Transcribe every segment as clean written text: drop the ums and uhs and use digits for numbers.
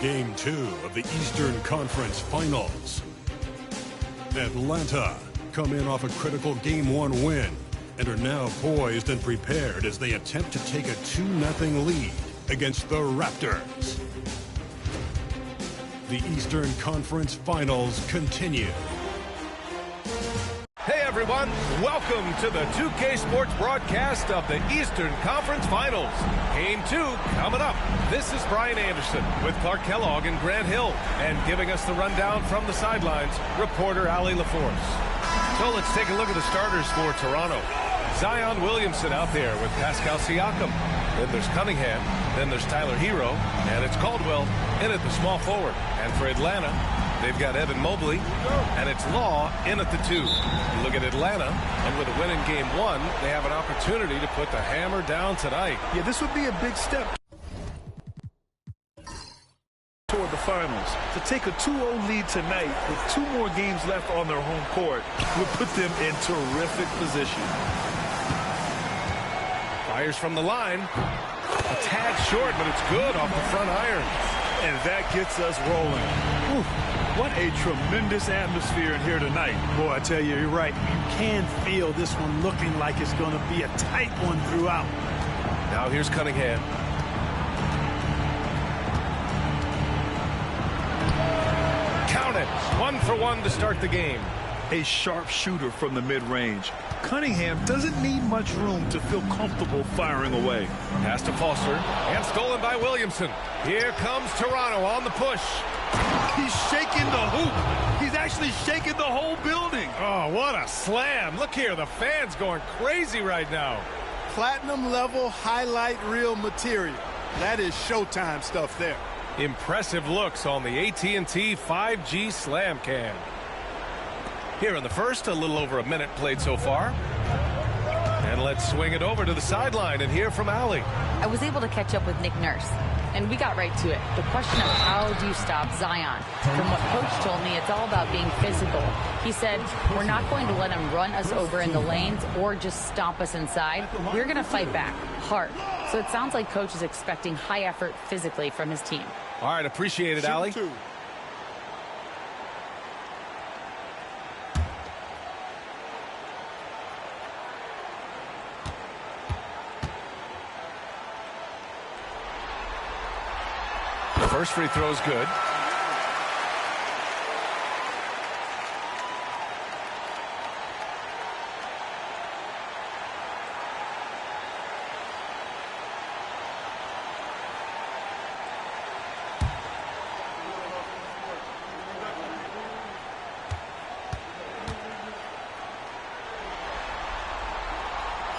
Game 2 of the Eastern Conference Finals. Atlanta come in off a critical Game 1 win and are now poised and prepared as they attempt to take a 2-0 lead against the Raptors. The Eastern Conference Finals continue. Hey everyone, welcome to the 2K Sports broadcast of the Eastern Conference Finals. Game 2 coming up. This is Brian Anderson with Clark Kellogg and Grant Hill. And giving us the rundown from the sidelines, reporter Allie LaForce. So let's take a look at the starters for Toronto. Zion Williamson out there with Pascal Siakam. Then there's Cunningham. Then there's Tyler Hero. And it's Caldwell in at the small forward. And for Atlanta, they've got Evan Mobley, and it's Law in at the 2. You look at Atlanta, and with a win in Game 1, they have an opportunity to put the hammer down tonight. Yeah, this would be a big step toward the finals. To take a 2-0 lead tonight with 2 more games left on their home court would put them in terrific position. Fires from the line. A tad short, but it's good off the front iron. And that gets us rolling. Whew. What a tremendous atmosphere in here tonight. Boy, I tell you, you're right. You can feel this one looking like it's going to be a tight one throughout. Now here's Cunningham. Count it. 1 for 1 to start the game. A sharp shooter from the mid-range. Cunningham doesn't need much room to feel comfortable firing away. Pass to Foster, and stolen by Williamson. Here comes Toronto on the push. He's shaking the hoop. He's actually shaking the whole building. Oh, what a slam. Look here, the fans going crazy right now. Platinum level highlight reel material. That is Showtime stuff there. Impressive looks on the AT&T 5G Slam Cam. Here in the first, a little over a minute played so far. And let's swing it over to the sideline and hear from Allie. I was able to catch up with Nick Nurse, and we got right to it. The question of how do you stop Zion? From what Coach told me, it's all about being physical. He said, we're not going to let him run us over in the lanes or just stomp us inside. We're going to fight back hard. So it sounds like Coach is expecting high effort physically from his team. All right, appreciate it, Allie. First free throw is good.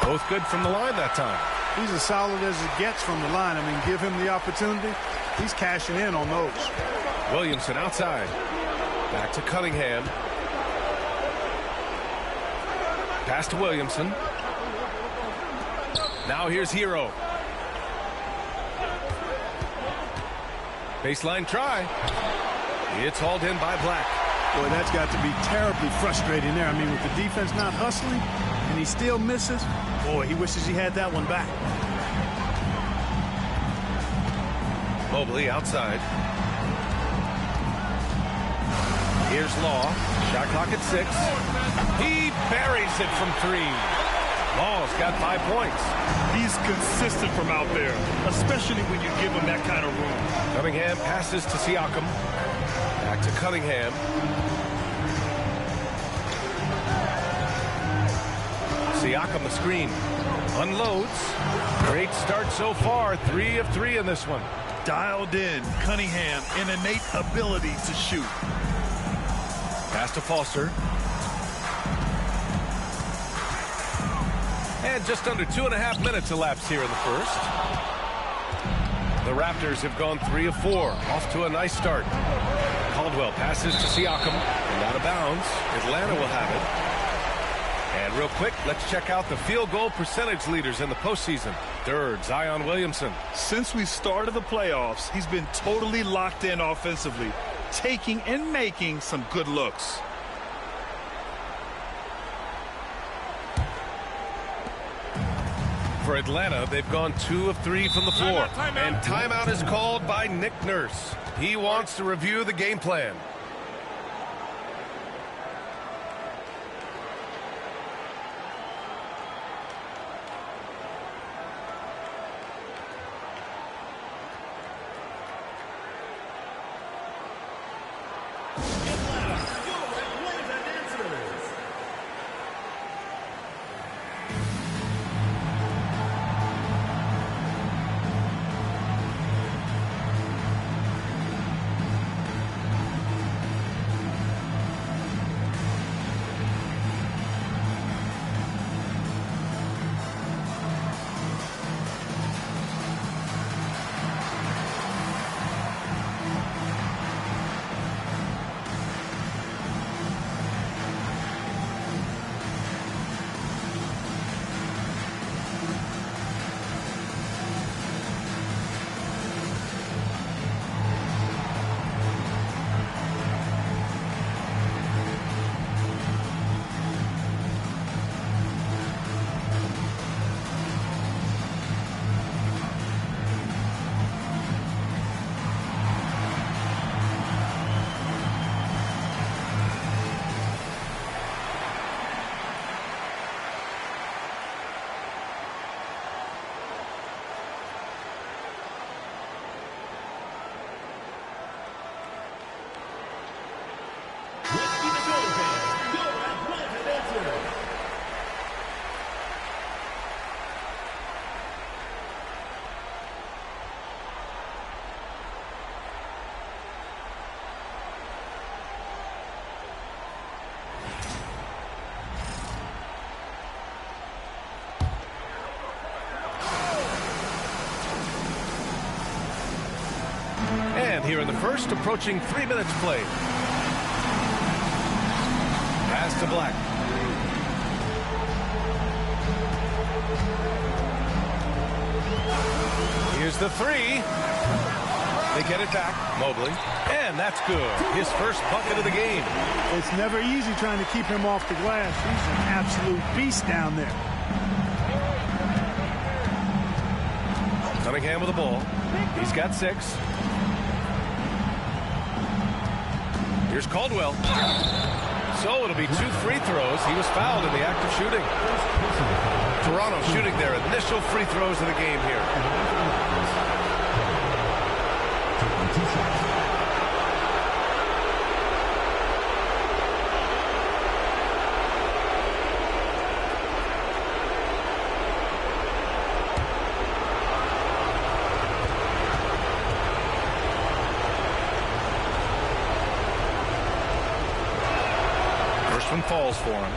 Both good from the line that time. He's as solid as it gets from the line. I mean, give him the opportunity. He's cashing in on those. Williamson outside. Back to Cunningham. Pass to Williamson. Now here's Hero. Baseline try. It's hauled in by Black. Boy, that's got to be terribly frustrating there. I mean, with the defense not hustling and he still misses, boy, he wishes he had that one back. Mobley outside. Here's Law. Shot clock at 6. He buries it from 3. Law's got 5 points. He's consistent from out there, especially when you give him that kind of room. Cunningham passes to Siakam. Back to Cunningham. Siakam the screen. Unloads. Great start so far. 3 of 3 in this one. Dialed in. Cunningham, an innate ability to shoot. Pass to Foster. And just under 2.5 minutes elapsed here in the first. The Raptors have gone 3 of 4. Off to a nice start. Caldwell passes to Siakam. And out of bounds. Atlanta will have it. And real quick, let's check out the field goal percentage leaders in the postseason. Third, Zion Williamson. Since we started the playoffs, he's been totally locked in offensively, taking and making some good looks. For For Atlanta, they've gone 2 of 3 from the floor. And timeout is called by Nick Nurse. He wants to review the game plan. Here in the first, approaching 3 minutes played. Pass to Black. Here's the three. They get it back. Mobley. And that's good. His first bucket of the game. It's never easy trying to keep him off the glass. He's an absolute beast down there. Cunningham with the ball. He's got 6. Here's Caldwell. So it'll be 2 free throws. He was fouled in the act of shooting. Toronto shooting their initial free throws of the game here. First one falls for him.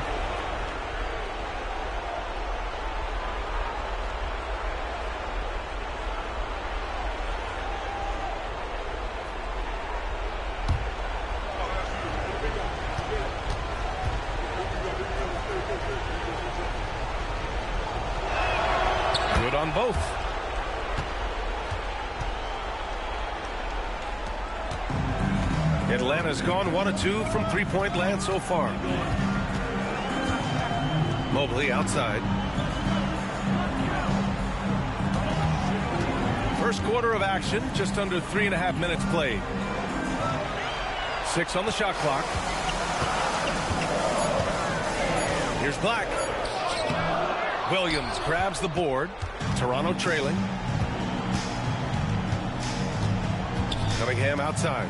Good on both. Atlanta's gone 1 of 2 from three-point land so far. Mobley outside. First quarter of action, just under 3.5 minutes played. 6 on the shot clock. Here's Black. Williams grabs the board. Toronto trailing. Cunningham outside.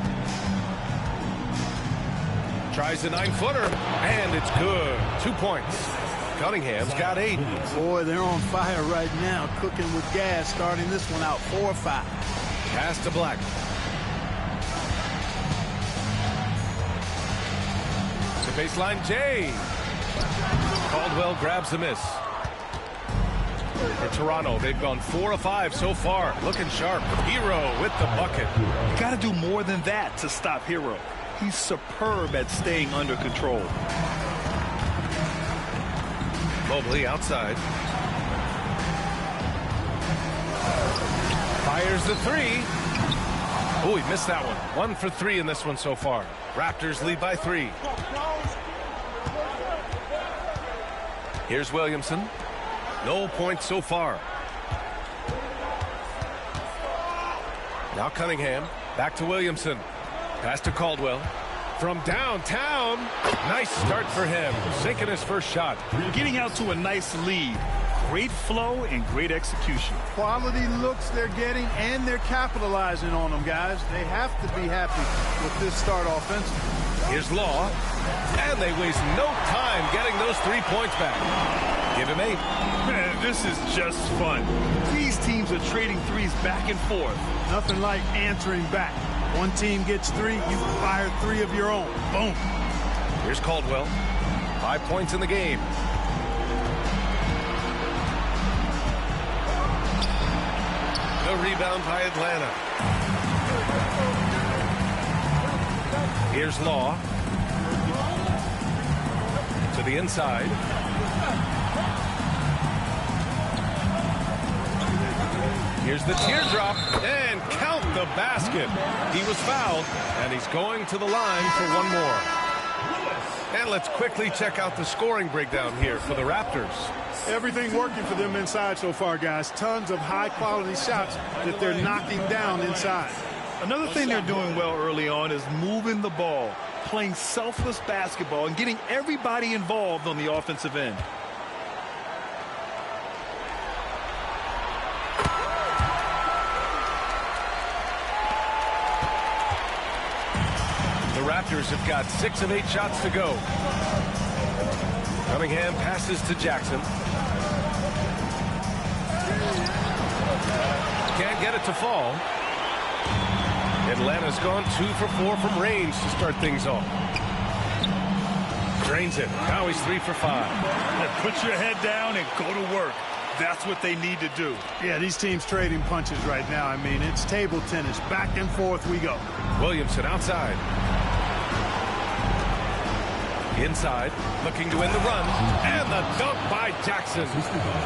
Tries the 9-footer, and it's good. 2 points. Cunningham's got 8. Boy, they're on fire right now, cooking with gas, starting this one out 4-5. Pass to Black. To baseline, Jay. Caldwell grabs the miss. For Toronto, they've gone 4 of 5 so far. Looking sharp. Hero with the bucket. You got to do more than that to stop Hero. He's superb at staying under control. Mobley outside. Fires the 3. Oh, he missed that one. 1 for 3 in this one so far. Raptors lead by 3. Here's Williamson. No points so far. Now Cunningham. Back to Williamson. Pass to Caldwell. From downtown. Nice start for him. Sinking his first shot. Getting out to a nice lead. Great flow and great execution. Quality looks they're getting, and they're capitalizing on them, guys. They have to be happy with this start offensively. Here's Law. And they waste no time getting those 3 points back. Give him 8. Man, this is just fun. These teams are trading threes back and forth. Nothing like answering back. One team gets 3, you fire 3 of your own. Boom. Here's Caldwell. 5 points in the game. The rebound by Atlanta. Here's Law. To the inside. Here's the teardrop, and count the basket. He was fouled, and he's going to the line for one more. And let's quickly check out the scoring breakdown here for the Raptors. Everything working for them inside so far, guys. Tons of high-quality shots that they're knocking down inside. Another thing they're doing well early on is moving the ball, playing selfless basketball, and getting everybody involved on the offensive end. The Raptors have got 6 of 8 shots to go. Cunningham passes to Jackson. Can't get it to fall. Atlanta's gone 2 for 4 from range to start things off. Drains it. Now he's 3 for 5. Put your head down and go to work. That's what they need to do. Yeah, these teams trading punches right now. I mean, it's table tennis. Back and forth we go. Williamson outside. Inside, looking to win the run, and the dunk by Jackson.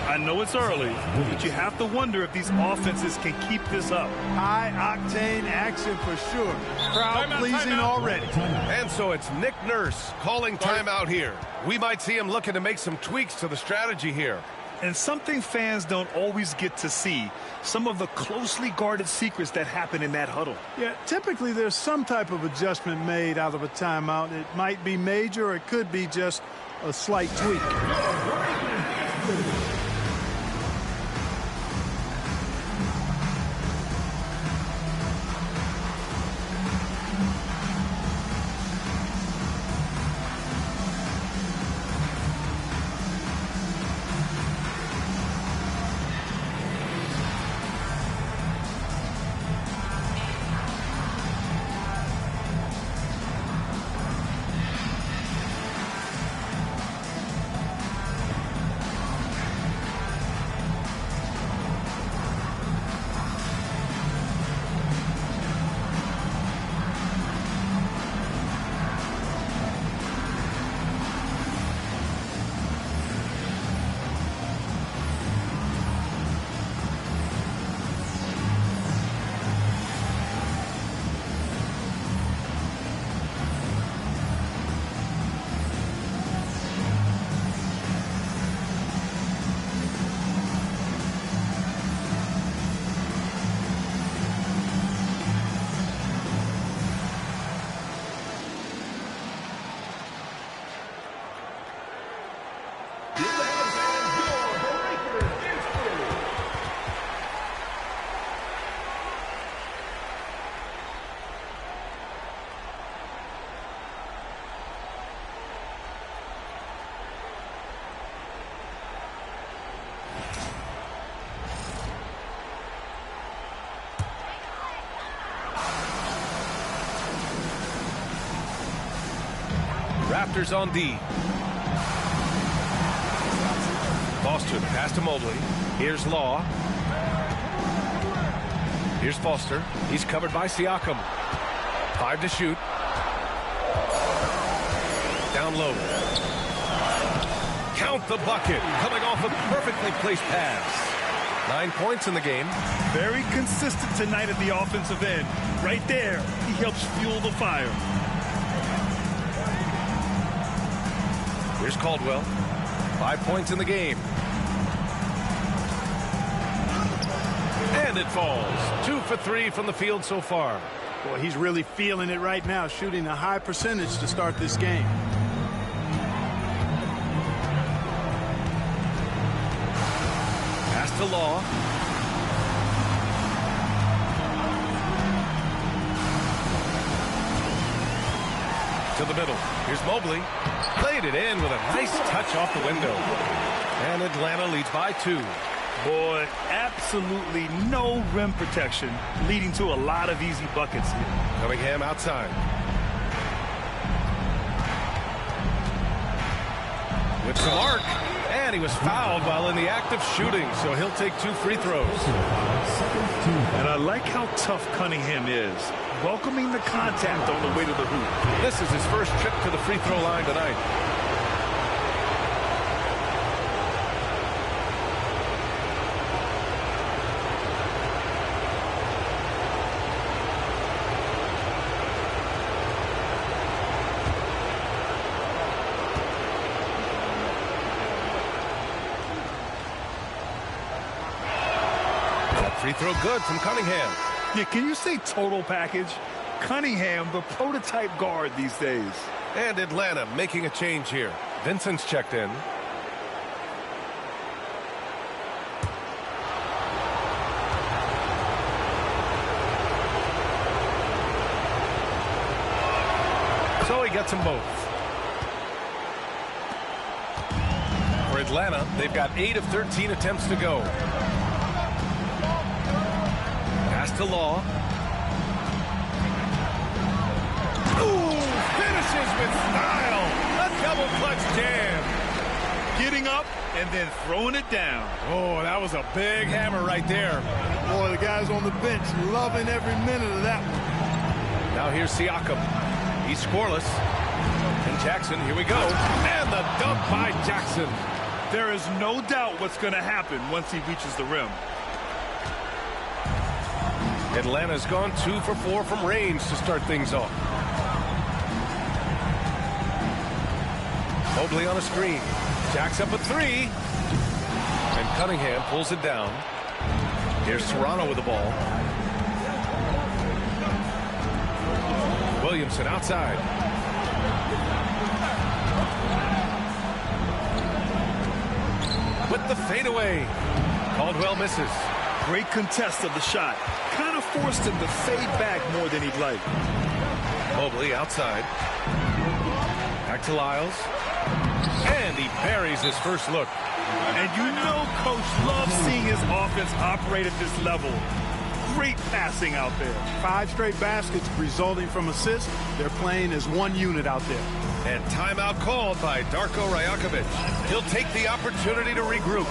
I know it's early, but you have to wonder if these offenses can keep this up. High-octane action for sure. Crowd-pleasing already. And so it's Nick Nurse calling timeout here. We might see him looking to make some tweaks to the strategy here. And something fans don't always get to see, some of the closely guarded secrets that happen in that huddle. Yeah, typically there's some type of adjustment made out of a timeout. It might be major or it could be just a slight tweak. Raptors on D. Foster, pass to Mobley. Here's Law. Here's Foster. He's covered by Siakam. 5 to shoot. Down low. Count the bucket. Coming off a perfectly placed pass. 9 points in the game. Very consistent tonight at the offensive end. Right there, he helps fuel the fire. Here's Caldwell. 5 points in the game. And it falls. 2 for 3 from the field so far. Boy, he's really feeling it right now, shooting a high percentage to start this game. Pass to Law. To the middle. Here's Mobley. Played it in with a nice touch off the window. And Atlanta leads by 2. Boy, absolutely no rim protection, leading to a lot of easy buckets here. Cunningham outside. With some arc. And he was fouled while in the act of shooting, so he'll take 2 free throws. And I like how tough Cunningham is, welcoming the contact on the way to the hoop. This is his first trip to the free throw line tonight. Free throw good from Cunningham. Yeah, can you say total package? Cunningham, the prototype guard these days. And Atlanta making a change here. Vincent's checked in. So he gets them both. For Atlanta, they've got 8 of 13 attempts to go. Pass to Law. Ooh, finishes with style. A double clutch jam. Getting up and then throwing it down. Oh, that was a big hammer right there. Boy, the guys on the bench loving every minute of that one. Now here's Siakam. He's scoreless. And Jackson, here we go. And the dunk by Jackson. There is no doubt what's going to happen once he reaches the rim. Atlanta's gone 2 for 4 from range to start things off. Mobley on a screen. Jacks up a 3. And Cunningham pulls it down. Here's Toronto with the ball. Williamson outside. With the fadeaway. Caldwell misses. Great contest of the shot. Kind of forced him to fade back more than he'd like. Mobley outside. Back to Lyles. And he buries his first look. And you know Coach loves seeing his offense operate at this level. Great passing out there. 5 straight baskets resulting from assists. They're playing as one unit out there. And timeout called by Darko Rajakovic. He'll take the opportunity to regroup.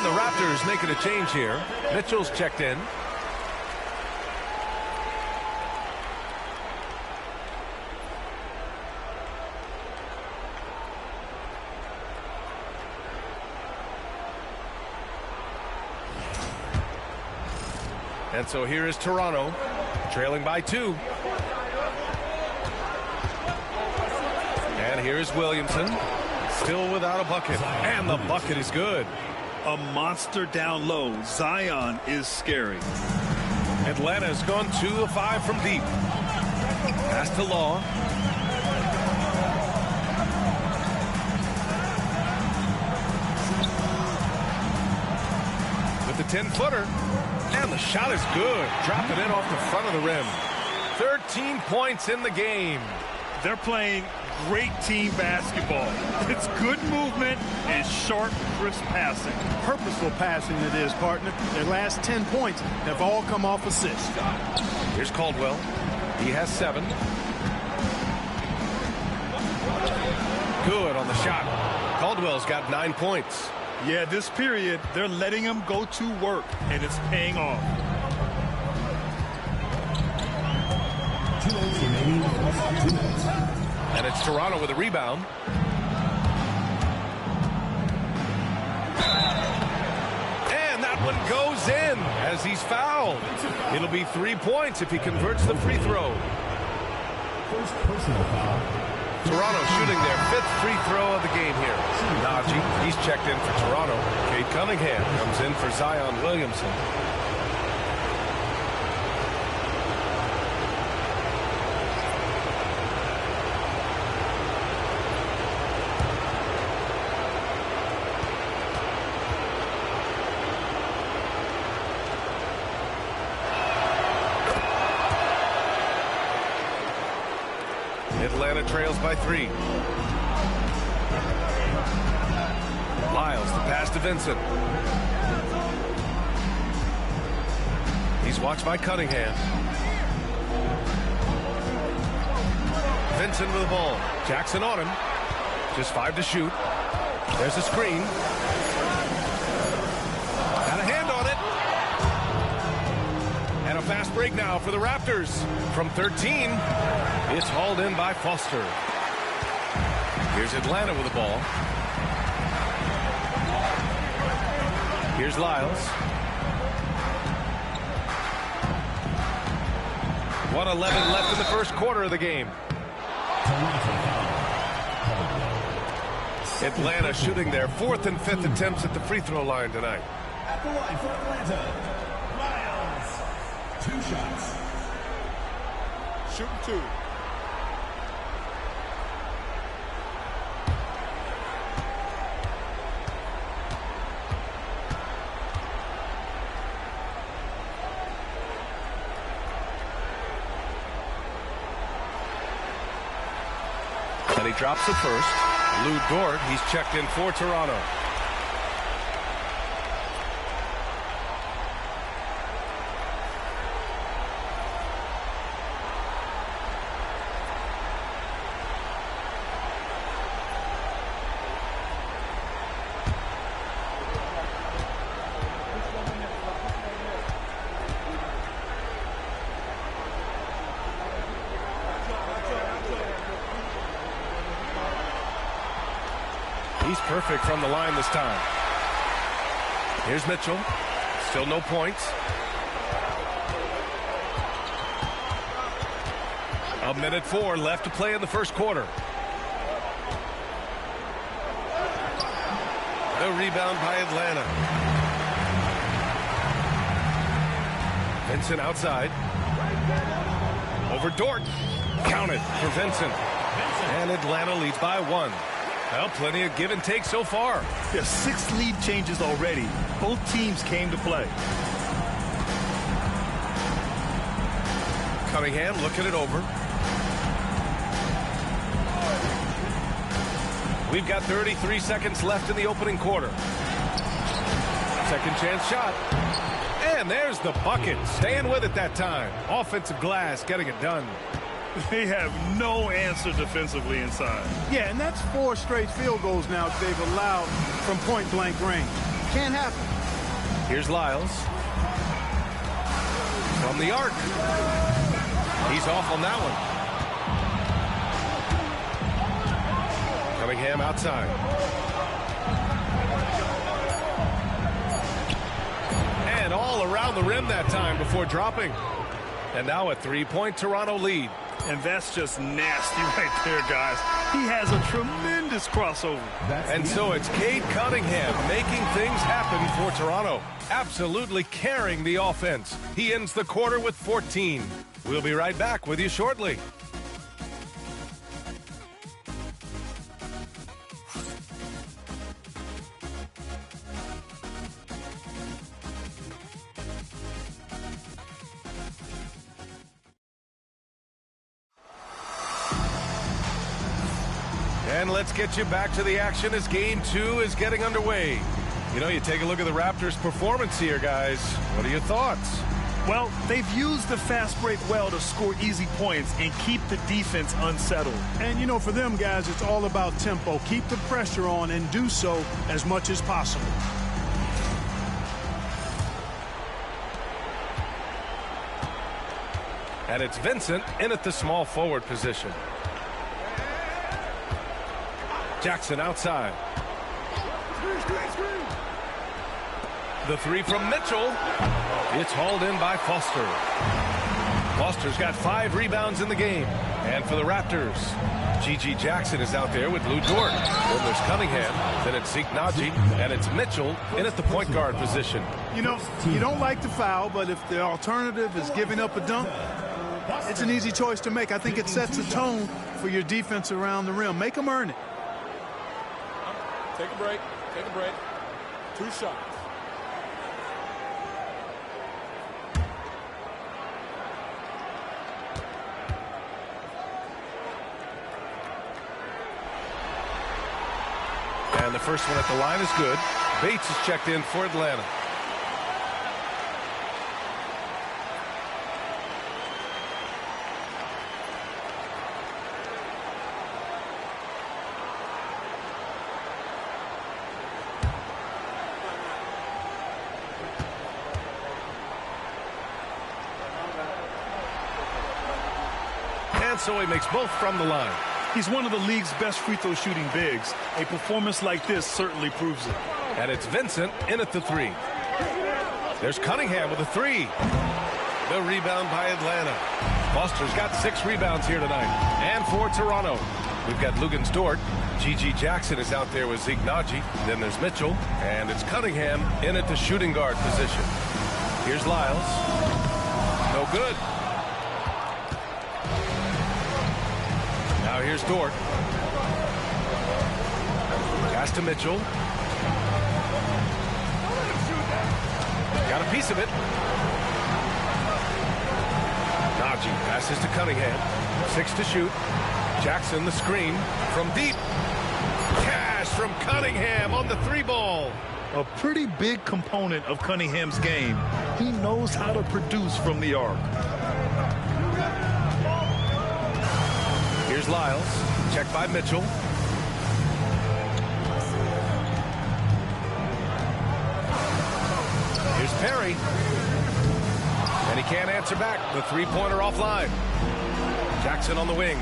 The Raptors making a change here. Mitchell's checked in. And so here is Toronto, trailing by 2. And here's Williamson, still without a bucket. And the bucket is good. A monster down low. Zion is scary. Atlanta's gone 2 of 5 from deep. Pass to Law. With the 10-footer. And the shot is good. Drop it in off the front of the rim. 13 points in the game. They're playing great team basketball. It's good movement and sharp, crisp passing. Purposeful passing it is, partner. Their last 10 points have all come off assists. Here's Caldwell. He has 7. Good on the shot. Caldwell's got 9 points. Yeah, this period, they're letting him go to work, and it's paying off. 2 minutes remaining. 2 minutes. And it's Toronto with a rebound. And that one goes in as he's fouled. It'll be 3 points if he converts the free throw. First personal foul. Toronto shooting their 5th free throw of the game here. Najee, he's checked in for Toronto. Cade Cunningham comes in for Zion Williamson. Atlanta trails by 3. Lyles, the pass to Vincent. He's watched by Cunningham. Vincent with the ball. Jackson on him. Just 5 to shoot. There's a screen. Got a hand on it. And a fast break now for the Raptors. From 13, it's hauled in by Foster. Here's Atlanta with the ball. Here's Lyles. 1:11 left in the first quarter of the game. Atlanta shooting their 4th and 5th attempts at the free throw line tonight. At the line for Atlanta, Lyles. 2 shots. Shooting 2. And he drops the first. Lou Dort, he's checked in for Toronto. He's perfect from the line this time. Here's Mitchell. Still no points. A minute 4 left to play in the first quarter. The rebound by Atlanta. Vincent outside. Over Dort. Counted for Vincent. And Atlanta leads by 1. Well, plenty of give and take so far. There's 6 lead changes already. Both teams came to play. Cunningham looking it over. We've got 33 seconds left in the opening quarter. Second chance shot. And there's the bucket. Staying with it that time. Offensive glass getting it done. They have no answer defensively inside. Yeah, and that's 4 straight field goals now they've allowed from point-blank range. Can't happen. Here's Lyles. From the arc. He's off on that one. Cunningham outside. And all around the rim that time before dropping. And now a 3-point Toronto lead. And that's just nasty right there, guys. He has a tremendous crossover. And so it's Cade Cunningham making things happen for Toronto. Absolutely carrying the offense. He ends the quarter with 14. We'll be right back with you shortly. And let's get you back to the action as Game 2 is getting underway. You know, you take a look at the Raptors' performance here, guys. What are your thoughts? Well, they've used the fast break well to score easy points and keep the defense unsettled. And, you know, for them, guys, it's all about tempo. Keep the pressure on and do so as much as possible. And it's Vincent in at the small forward position. Jackson outside. The three from Mitchell. It's hauled in by Foster. Foster's got 5 rebounds in the game. And for the Raptors, G.G. Jackson is out there with Lou Dort. Then there's Cunningham. Then it's Zeke Naji. And it's Mitchell in at the point guard position. You know, you don't like the foul, but if the alternative is giving up a dunk, it's an easy choice to make. I think it sets a tone for your defense around the rim. Make them earn it. Take a break. Take a break. 2 shots. And the first one at the line is good. Bates is checked in for Atlanta. And so he makes both from the line. He's one of the league's best free throw shooting bigs. A performance like this certainly proves it. And it's Vincent in at the 3. There's Cunningham with a 3. The rebound by Atlanta. Foster's got 6 rebounds here tonight. And for Toronto, we've got Luguentz Dort. G.G. Jackson is out there with Zeke Naji. Then there's Mitchell. And it's Cunningham in at the shooting guard position. Here's Lyles. No good. Now here's Dort. Pass to Mitchell. Got a piece of it. Naji passes to Cunningham. 6 to shoot. Jackson the screen from deep. Cash from Cunningham on the 3 ball. A pretty big component of Cunningham's game. He knows how to produce from the arc. Here's Lyles. Checked by Mitchell. Here's Perry. And he can't answer back. The 3-pointer offline. Jackson on the wing.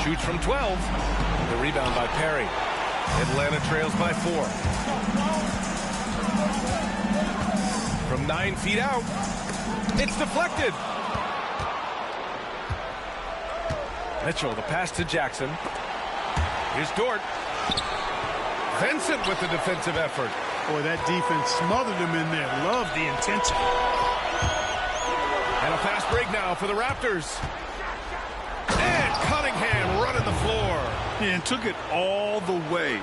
Shoots from 12. The rebound by Perry. Atlanta trails by 4. From 9 feet out. It's deflected. Mitchell, the pass to Jackson. Here's Dort. Vincent with the defensive effort. Boy, that defense smothered him in there. Love the intensity. And a fast break now for the Raptors. And Cunningham running the floor. And took it all the way.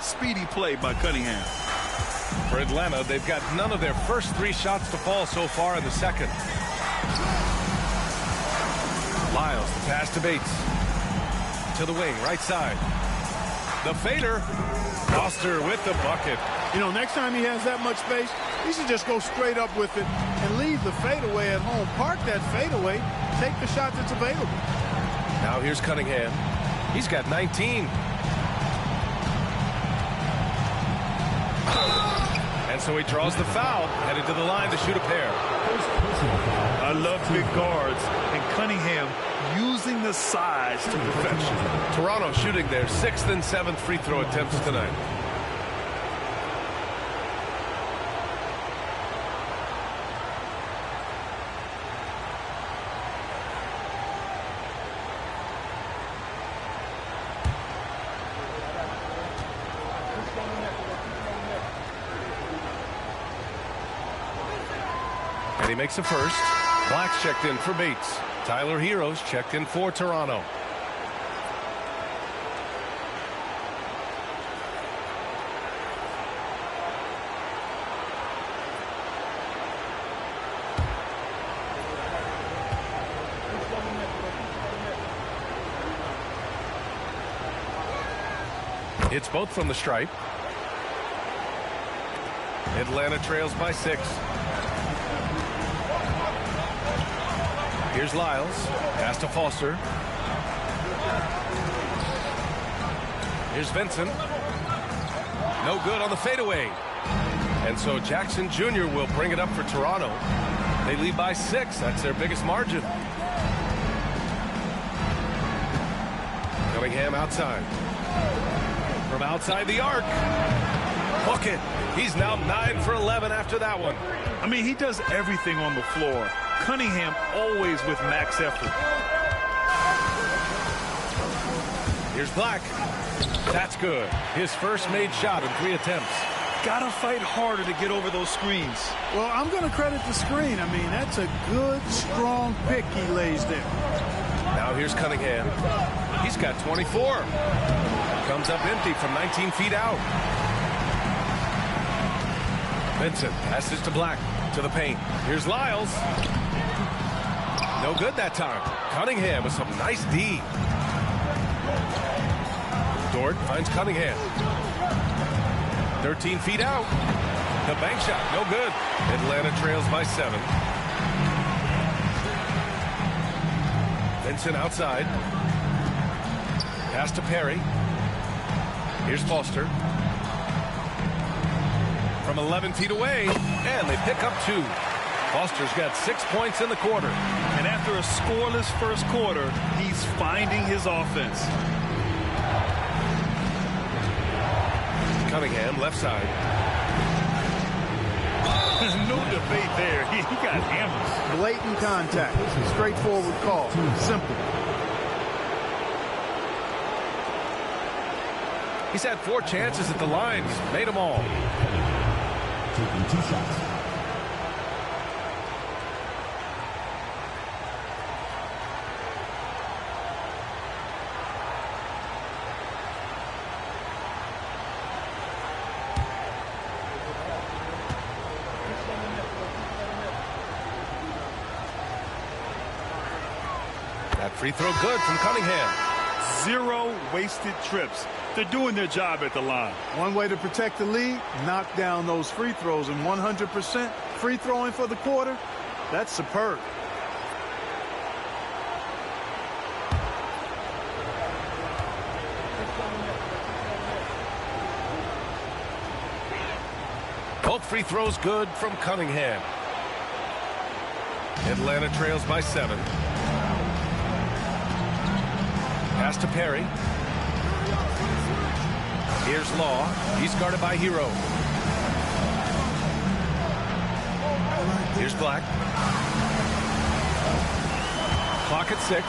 Speedy play by Cunningham. For Atlanta, they've got none of their first 3 shots to fall so far in the second. Lyles, the pass to Bates. To the wing, right side. The fader. Foster with the bucket. You know, next time he has that much space, he should just go straight up with it and leave the fadeaway at home. Park that fadeaway. Take the shot that's available. Now here's Cunningham. He's got 19. And so he draws the foul, headed to the line to shoot a pair. I love big guards, and Cunningham using the size to perfection. Toronto shooting their 6th and 7th free throw attempts tonight. And he makes a first. Black's checked in for Bates. Tyler Hero's checked in for Toronto. It's both from the stripe. Atlanta trails by 6. Here's Lyles. Pass to Foster. Here's Vincent. No good on the fadeaway. And so Jackson Jr. will bring it up for Toronto. They lead by 6. That's their biggest margin. Cunningham outside. From outside the arc. Hook it. He's now 9 for 11 after that one. I mean, he does everything on the floor. Cunningham always with max effort. Here's Black. That's good. His first made shot in 3 attempts. Gotta fight harder to get over those screens. Well, I'm going to credit the screen. I mean, that's a good, strong pick he lays there. Now here's Cunningham. He's got 24. Comes up empty from 19 feet out. Vincent passes to Black, to the paint. Here's Lyles. No good that time. Cunningham with some nice D. Dort finds Cunningham. 13 feet out. The bank shot, no good. Atlanta trails by 7. Vincent outside. Pass to Perry. Here's Foster. From 11 feet away, and they pick up 2. Foster's got 6 points in the quarter. And after a scoreless first quarter, he's finding his offense. Cunningham, left side. There's no debate there. He got hammered. Blatant contact. Straightforward call. Simple. He's had 4 chances at the line. He's made them all. Taking 2 shots. That free throw good from Cunningham. 0 wasted trips. They're doing their job at the line. One way to protect the lead, knock down those free throws, and 100% free throwing for the quarter, that's superb. Both free throws good from Cunningham. Atlanta trails by 7. Pass to Perry. Here's Law. He's guarded by Hero. Here's Black. Clock at 6.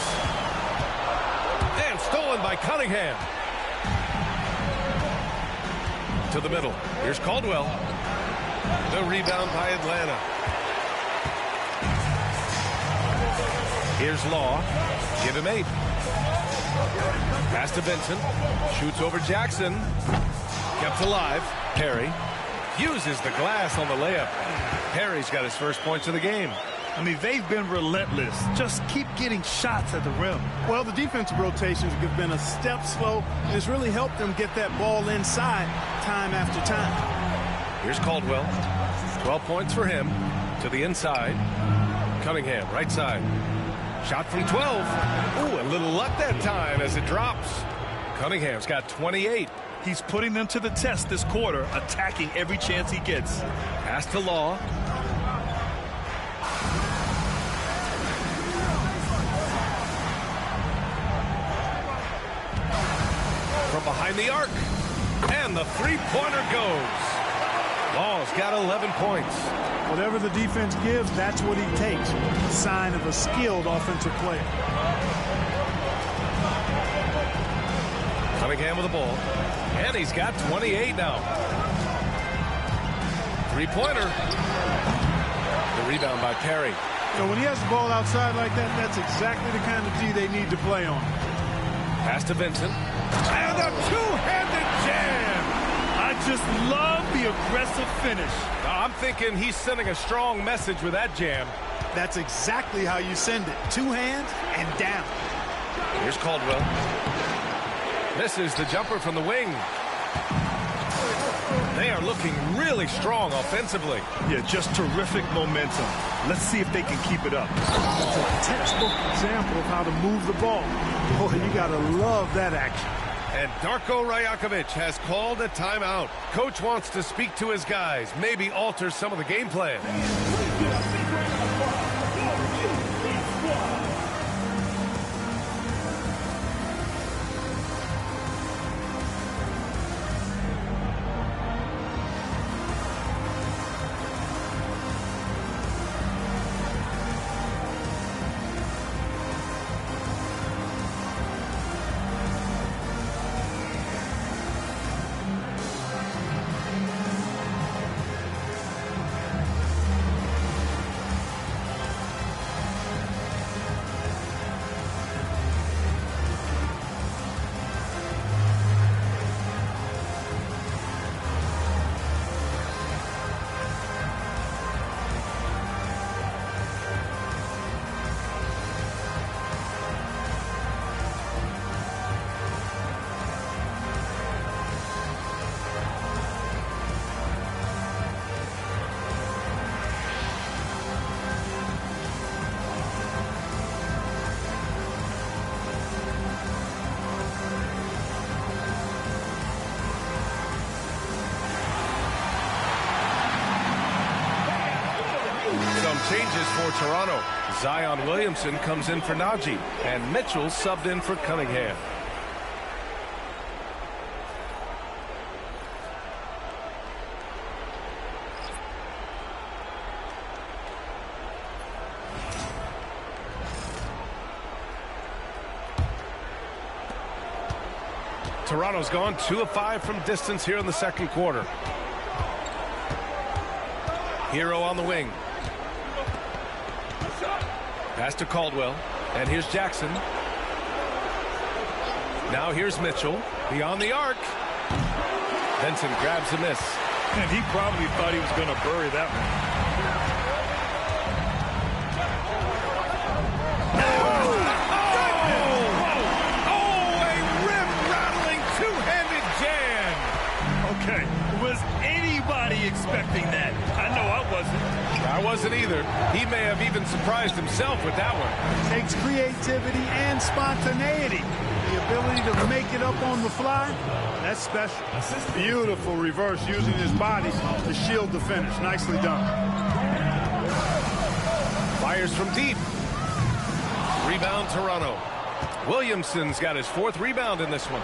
And stolen by Cunningham. To the middle. Here's Caldwell. The rebound by Atlanta. Here's Law. Give him 8. Pass to Vincent. Shoots over Jackson. Kept alive. Perry uses the glass on the layup. Perry's got his first points of the game. I mean, they've been relentless. Just keep getting shots at the rim. Well, the defensive rotations have been a step slow, and it's really helped them get that ball inside time after time. Here's Caldwell. 12 points for him. To the inside. Cunningham, right side. Shot from 12. Ooh, a little luck that time as it drops. Cunningham's got 28. He's putting them to the test this quarter, attacking every chance he gets. Pass to Law. From behind the arc. And the three-pointer goes. Law's got 11 points. Whatever the defense gives, that's what he takes. A sign of a skilled offensive player. Cunningham with the ball. And he's got 28 now. Three-pointer. The rebound by Perry. You know, when he has the ball outside like that, that's exactly the kind of D they need to play on. Pass to Vincent. And a two-handed jam. I just love the aggressive finish. I'm thinking he's sending a strong message with that jam. That's exactly how you send it. Two hands and down. Here's Caldwell. Misses the jumper from the wing. They are looking really strong offensively. Yeah, just terrific momentum. Let's see if they can keep it up. It's a textbook example of how to move the ball. Boy, you got to love that action. And Darko Rajakovic has called a timeout. Coach wants to speak to his guys, maybe alter some of the game plan. Changes for Toronto. Zion Williamson comes in for Najee, and Mitchell subbed in for Cunningham. Toronto's gone 2 of 5 from distance here in the second quarter. Hero on the wing. Pass to Caldwell, and here's Jackson. Now here's Mitchell, beyond the arc. Benson grabs the miss. And he probably thought he was going to bury that one. Oh, a rim-rattling two-handed jam. Okay, was anybody expecting that? I know I wasn't. I wasn't either. He may have even surprised himself with that one. Takes creativity and spontaneity. The ability to make it up on the fly, that's special. Beautiful reverse using his body to shield the finish. Nicely done. Fires from deep. Rebound Toronto. Williamson's got his 4th rebound in this one.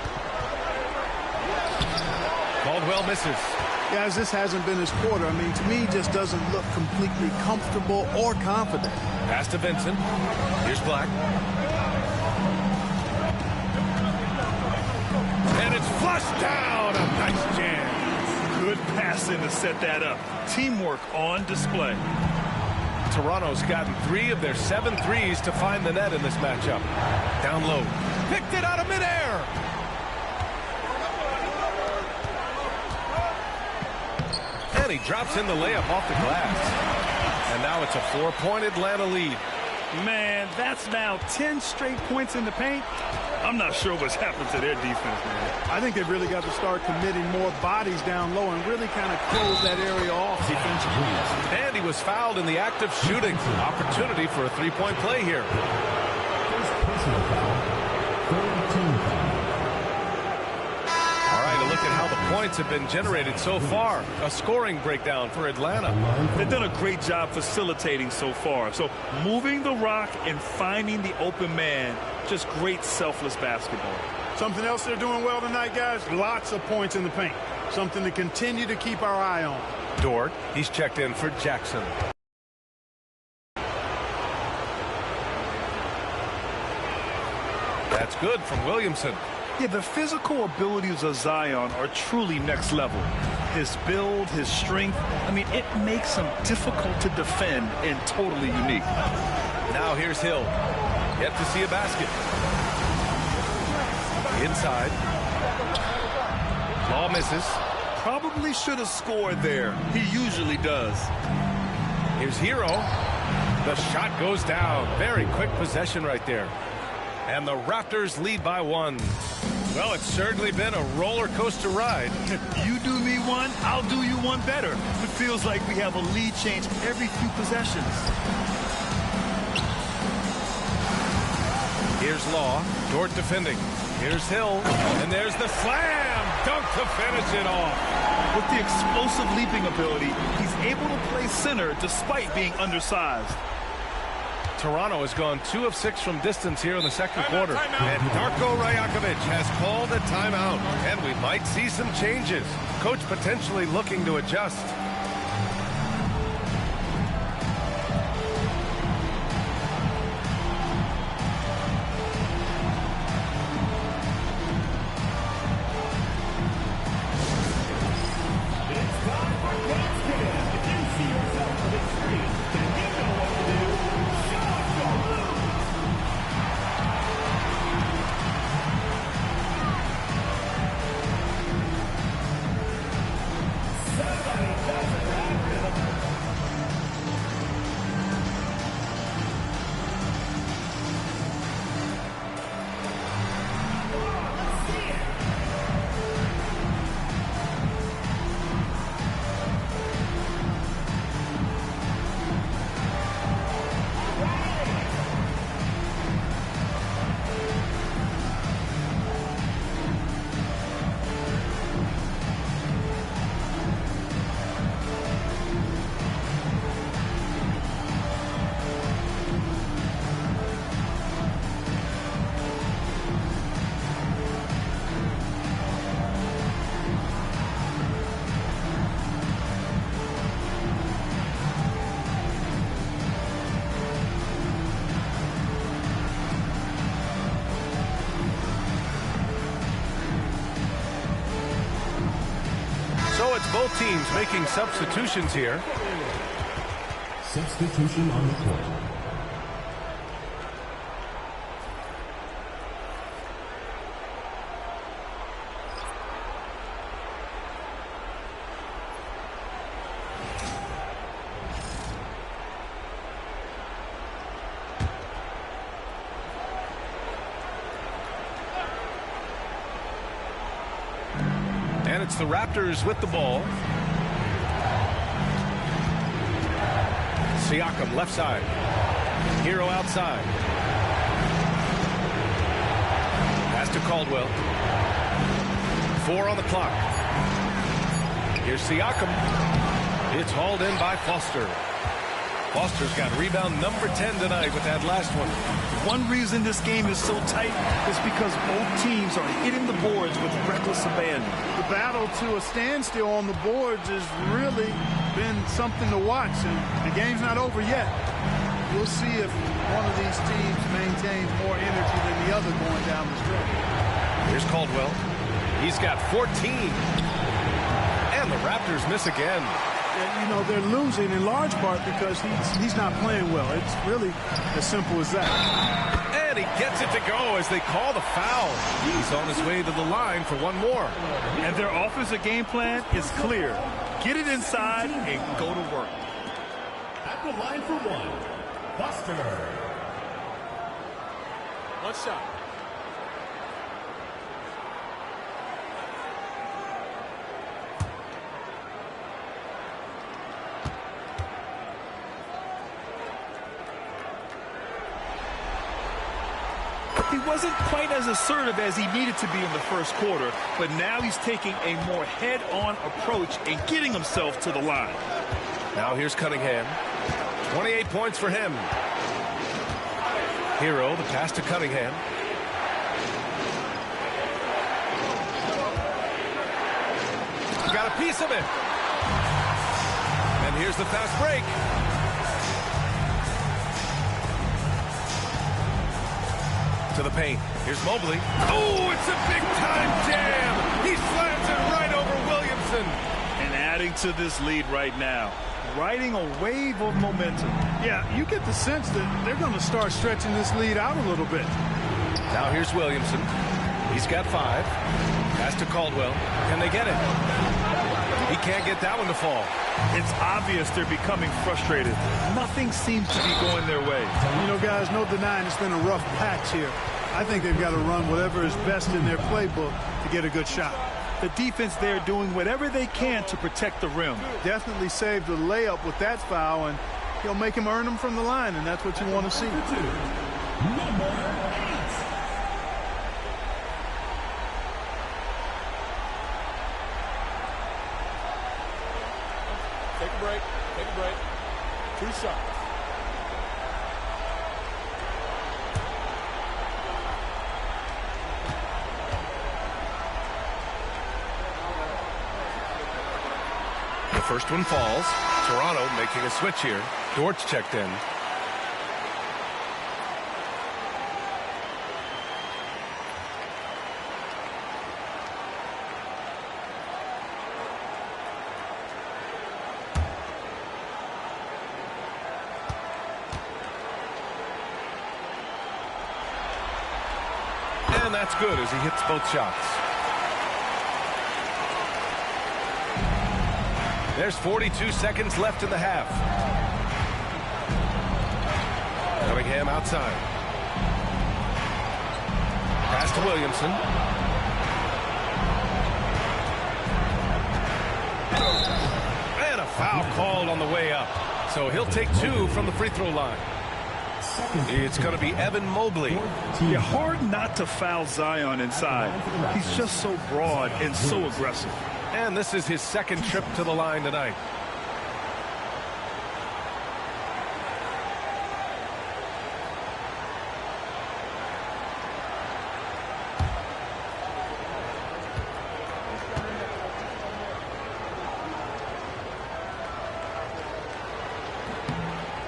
Caldwell misses. Guys, this hasn't been his quarter. I mean, to me, just doesn't look completely comfortable or confident. Pass to Vincent. Here's Black. And it's flushed down. A nice jam. Good passing to set that up. Teamwork on display. Toronto's gotten 3 of their 7 threes to find the net in this matchup. Down low. Picked it out of midair. And he drops in the layup off the glass. And now it's a 4-point Atlanta lead. Man, that's now 10 straight points in the paint. I'm not sure what's happened to their defense, man. I think they've really got to start committing more bodies down low and really kind of close that area off defensively. And he was fouled in the act of shooting. Opportunity for a 3-point play here. Look at how the points have been generated so far. A scoring breakdown for Atlanta. They've done a great job facilitating so far. So moving the rock and finding the open man, just great selfless basketball. Something else they're doing well tonight, guys, lots of points in the paint. Something to continue to keep our eye on. Dort, he's checked in for Jackson. That's good from Williamson. Yeah, the physical abilities of Zion are truly next level. His build, his strength, I mean, it makes him difficult to defend and totally unique. Now here's Hill. Yet to see a basket. Inside. Ball misses. Probably should have scored there. He usually does. Here's Hero. The shot goes down. Very quick possession right there. And the Raptors lead by 1. Well, it's certainly been a roller coaster ride. You do me one, I'll do you one better. It feels like we have a lead change every few possessions. Here's Law. Dort defending. Here's Hill. And there's the slam. Dunk to finish it off. With the explosive leaping ability, he's able to play center despite being undersized. Toronto has gone 2 of 6 from distance here in the second quarter. And Darko Rajakovic has called a timeout. And we might see some changes. Coach potentially looking to adjust. So it's both teams making substitutions here. Substitution on the court. And it's the Raptors with the ball. Siakam left side. Hero outside. Pass to Caldwell. 4 on the clock. Here's Siakam. It's hauled in by Foster. Foster's got rebound number 10 tonight with that last one. One reason this game is so tight is because both teams are hitting the boards with reckless abandon. The battle to a standstill on the boards has really been something to watch, and the game's not over yet. We'll see if one of these teams maintains more energy than the other going down the stretch. Here's Caldwell. He's got 14. And the Raptors miss again. You know, they're losing in large part because he's not playing well. It's really as simple as that. And he gets it to go as they call the foul. He's on his way to the line for one more. And their offensive game plan is clear. Get it inside and go to work. At the line for one, Foster. One shot. He wasn't quite as assertive as he needed to be in the first quarter, but now he's taking a more head-on approach and getting himself to the line. Now here's Cunningham. 28 points for him. Hero, the pass to Cunningham. Got a piece of it. And here's the fast break. To the paint. Here's Mobley. Oh, it's a big-time jam. He slams it right over Williamson. And And adding to this lead right now, riding a wave of momentum. Yeah, you get the sense that they're going to start stretching this lead out a little bit. Now here's Williamson. He's got 5. Pass to Caldwell. Can they get it? He can't get that one to fall. It's obvious they're becoming frustrated. Nothing seems to be going their way. You know, guys, no denying it's been a rough patch here. I think they've got to run whatever is best in their playbook to get a good shot. The defense there doing whatever they can to protect the rim. Definitely saved the layup with that foul, and he'll make him earn them from the line, and that's what you want to see. Number 8. Take a break. Take a break. 2 shots. The first one falls. Toronto making a switch here. Dortch checked in. And that's good as he hits both shots. There's 42 seconds left in the half. Cunningham outside. Pass to Williamson. And a foul called on the way up. So he'll take 2 from the free throw line. It's going to be Evan Mobley. Yeah, hard not to foul Zion inside. He's just so broad and so aggressive. And this is his second trip to the line tonight.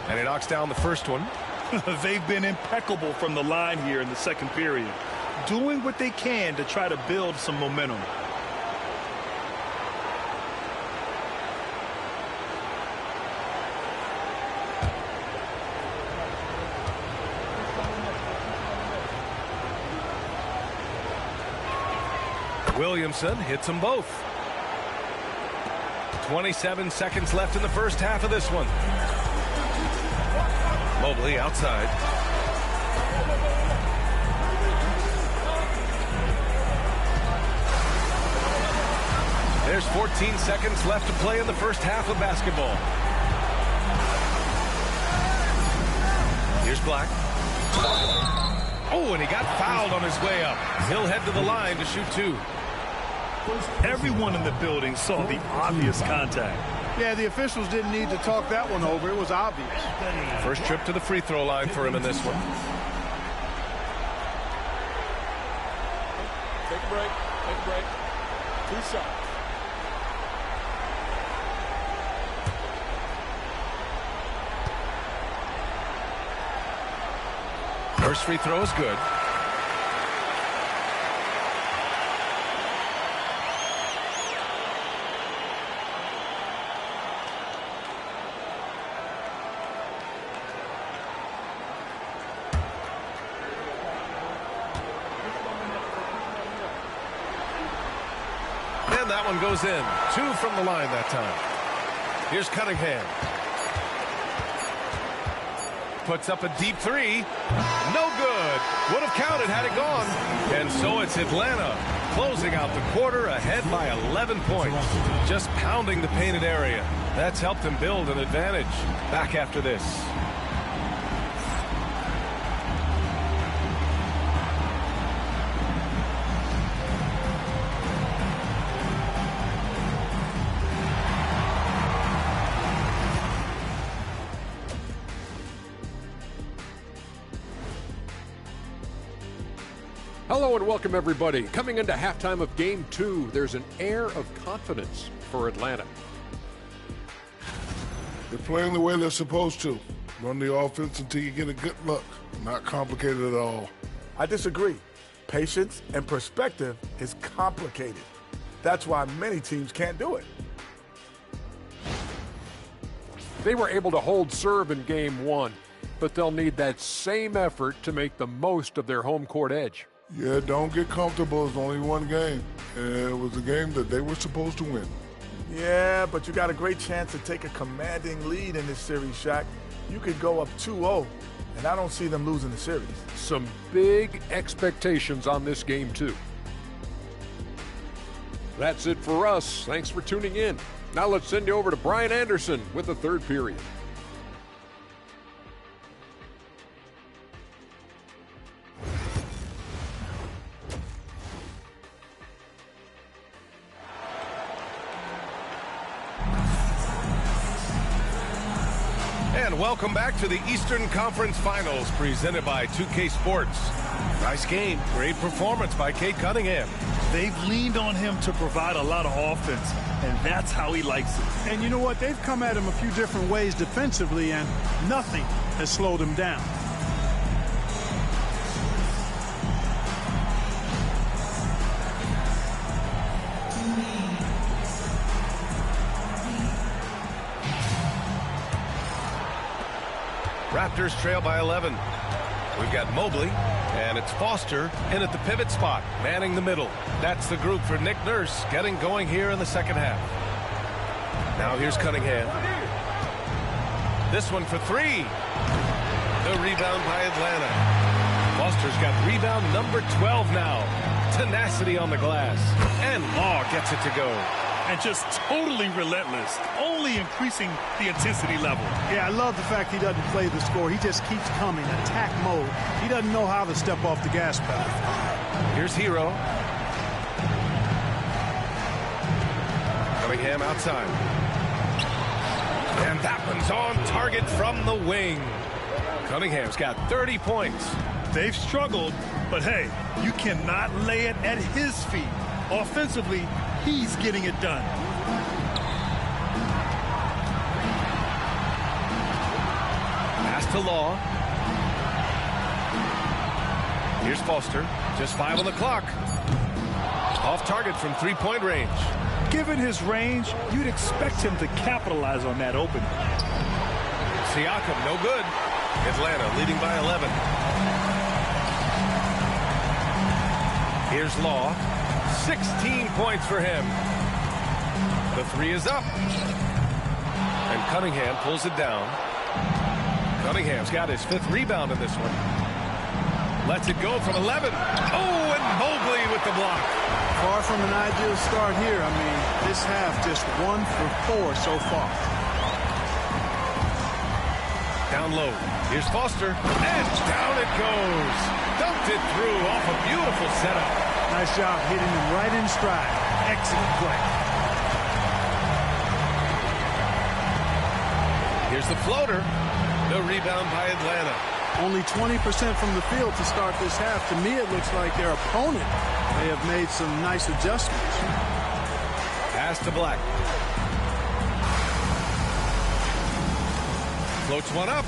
And he knocks down the first one. They've been impeccable from the line here in the second period, doing what they can to try to build some momentum. Williamson hits them both. 27 seconds left in the first half of this one. Mobley outside. There's 14 seconds left to play in the first half of basketball. Here's Black. Oh, and he got fouled on his way up. He'll head to the line to shoot 2. Everyone in the building saw the obvious contact. Yeah, the officials didn't need to talk that one over. It was obvious. First trip to the free throw line for him in this one. Take a break. Take a break. 2 shots. First free throw is good. And that one goes in. 2 from the line that time. Here's Cunningham. Puts up a deep 3. No good. Would have counted had it gone. And so it's Atlanta closing out the quarter ahead by 11 points. Just pounding the painted area. That's helped them build an advantage. Back after this. Hello and welcome, everybody. Coming into halftime of Game 2, there's an air of confidence for Atlanta. They're playing the way they're supposed to. Run the offense until you get a good look. Not complicated at all. I disagree. Patience and perspective is complicated. That's why many teams can't do it. They were able to hold serve in Game 1, but they'll need that same effort to make the most of their home court edge. Yeah, don't get comfortable. It's only one game. It was a game that they were supposed to win. Yeah, but you got a great chance to take a commanding lead in this series, Shaq. You could go up 2-0, and I don't see them losing the series. Some big expectations on this game, too. That's it for us. Thanks for tuning in. Now let's send you over to Brian Anderson with the third period. And welcome back to the Eastern Conference Finals presented by 2K Sports. Nice game, great performance by Cade Cunningham. They've leaned on him to provide a lot of offense, and that's how he likes it. And you know what? They've come at him a few different ways defensively, and nothing has slowed him down. Raptors trail by 11. We've got Mobley, and it's Foster in at the pivot spot, manning the middle. That's the group for Nick Nurse getting going here in the second half. Now here's Cunningham. This one for three. The rebound by Atlanta. Foster's got rebound number 12 now. Tenacity on the glass. And Law gets it to go. And just totally relentless, only increasing the intensity level. Yeah, I love the fact he doesn't play the score. He just keeps coming, attack mode. He doesn't know how to step off the gas pedal. Here's Hero. Cunningham outside. And that one's on target from the wing. Cunningham's got 30 points. They've struggled, but hey, you cannot lay it at his feet. Offensively, he's getting it done. Pass to Law. Here's Foster. Just 5 on the clock. Off target from three-point range. Given his range, you'd expect him to capitalize on that opening. Siakam, no good. Atlanta leading by 11. Here's Law. 16 points for him. The three is up. And Cunningham pulls it down. Cunningham's got his 5th rebound in this one. Lets it go from 11. Oh, and Mobley with the block. Far from an ideal start here. I mean, this half just 1 for 4 so far. Down low. Here's Foster. And down it goes. Dunked it through off a beautiful setup. Nice job hitting him right in stride. Excellent play. Here's the floater. The rebound by Atlanta. Only 20% from the field to start this half. To me, it looks like their opponent may have made some nice adjustments. Pass to Black. Floats one up.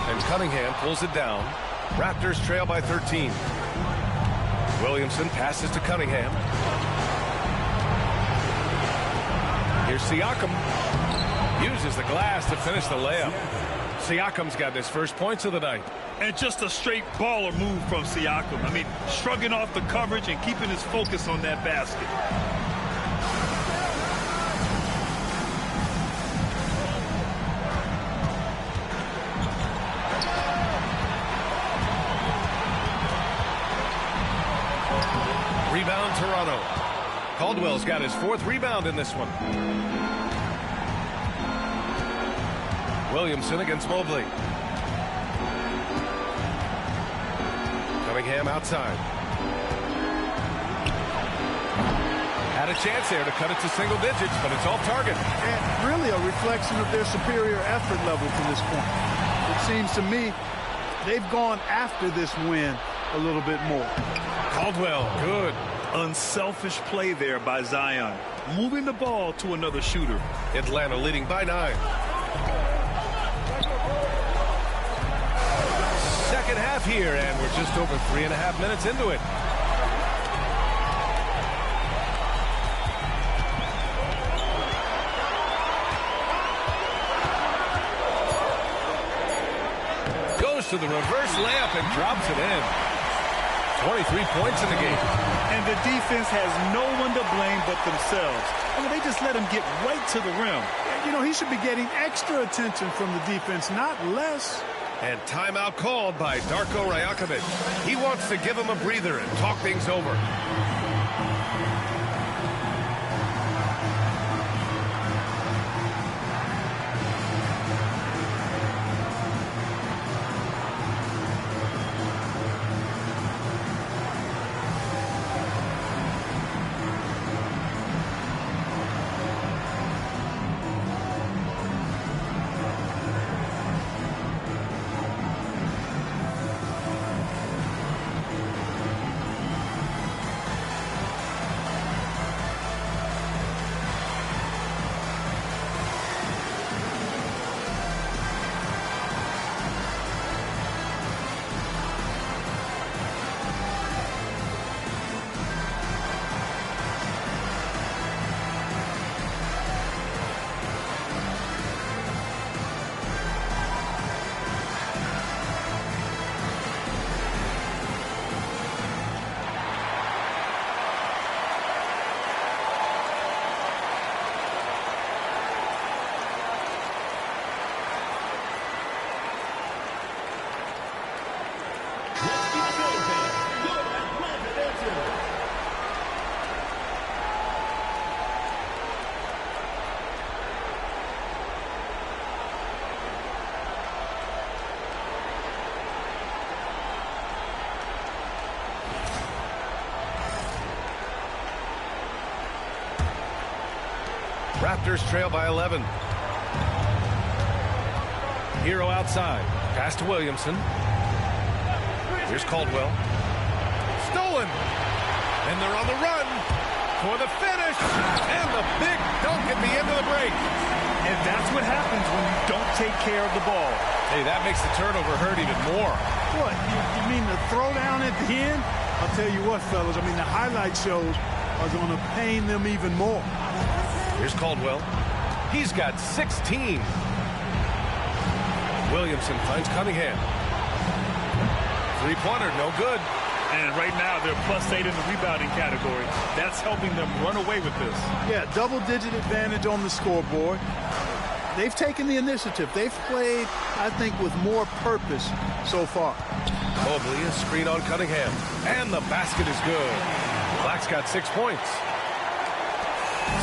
And Cunningham pulls it down. Raptors trail by 13. Williamson passes to Cunningham. Here's Siakam. Uses the glass to finish the layup. Siakam's got his first points of the night. And just a straight baller move from Siakam. I mean, shrugging off the coverage and keeping his focus on that basket. Rebound, Toronto. Caldwell's got his 4th rebound in this one. Williamson against Mobley. Cunningham outside. Had a chance there to cut it to single digits, but it's off target. And really a reflection of their superior effort level to this point. It seems to me they've gone after this win a little bit more. Caldwell, good. Unselfish play there by Zion. Moving the ball to another shooter. Atlanta leading by 9. Second half here, and we're just over 3.5 minutes into it. to the reverse layup and drops it in. 23 points in the game. And the defense has no one to blame but themselves. I mean, they just let him get right to the rim. You know, he should be getting extra attention from the defense, not less. And timeout called by Darko Rajakovic. He wants to give him a breather and talk things over. Raptors trail by 11. Hero outside. Pass to Williamson. Here's Caldwell. Stolen. And they're on the run for the finish. And the big dunk at the end of the break. And that's what happens when you don't take care of the ball. Hey, that makes the turnover hurt even more. What, you mean the throwdown at the end? I'll tell you what, fellas, I mean, the highlight shows are going to pain them even more. Here's Caldwell. He's got 16. Williamson finds Cunningham. Three-pointer, no good. And right now, they're +8 in the rebounding category. That's helping them run away with this. Yeah, double-digit advantage on the scoreboard. They've taken the initiative. They've played, I think, with more purpose so far. Mobley, a screen on Cunningham. And the basket is good. Black's got 6 points.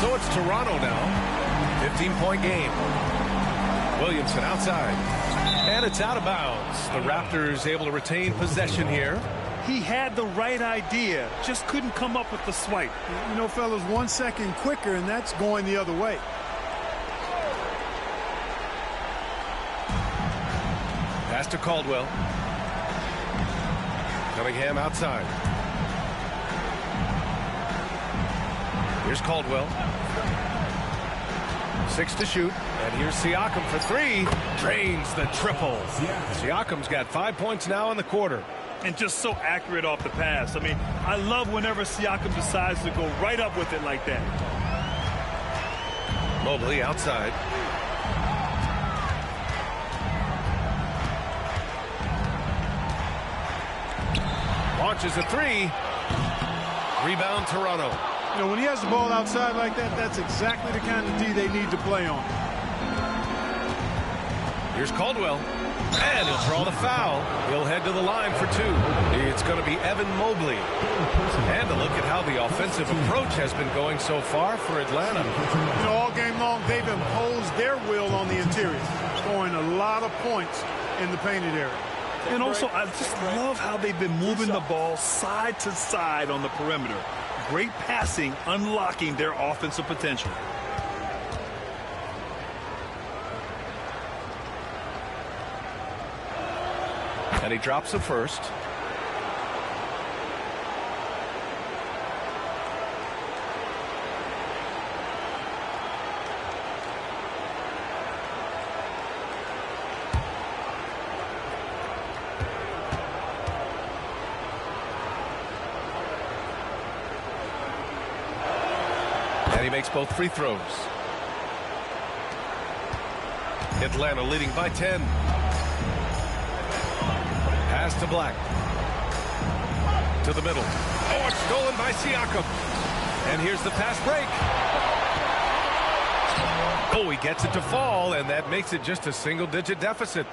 So it's Toronto now. 15-point game. Williamson outside. And it's out of bounds. The Raptors able to retain possession here. He had the right idea, just couldn't come up with the swipe. You know, fellas, 1 second quicker, and that's going the other way. Pass to Caldwell. Cunningham outside. Here's Caldwell. 6 to shoot. And here's Siakam for 3. Drains the triple. Siakam's got 5 points now in the quarter. And just so accurate off the pass. I mean, I love whenever Siakam decides to go right up with it like that. Mobley outside. Launches a 3. Rebound Toronto. You know, when he has the ball outside like that, that's exactly the kind of D they need to play on. Here's Caldwell. And he'll draw the foul. He'll head to the line for 2. It's going to be Evan Mobley. And a look at how the offensive approach has been going so far for Atlanta. You know, all game long, they've imposed their will on the interior, scoring a lot of points in the painted area. And also, I just love how they've been moving the ball side to side on the perimeter. Great passing, unlocking their offensive potential. And he drops the first. And he makes both free throws. Atlanta leading by 10. pass to Black. To the middle. Oh, it's stolen by Siakam. And here's the pass break. Oh, he gets it to fall, and that makes it just a single-digit deficit.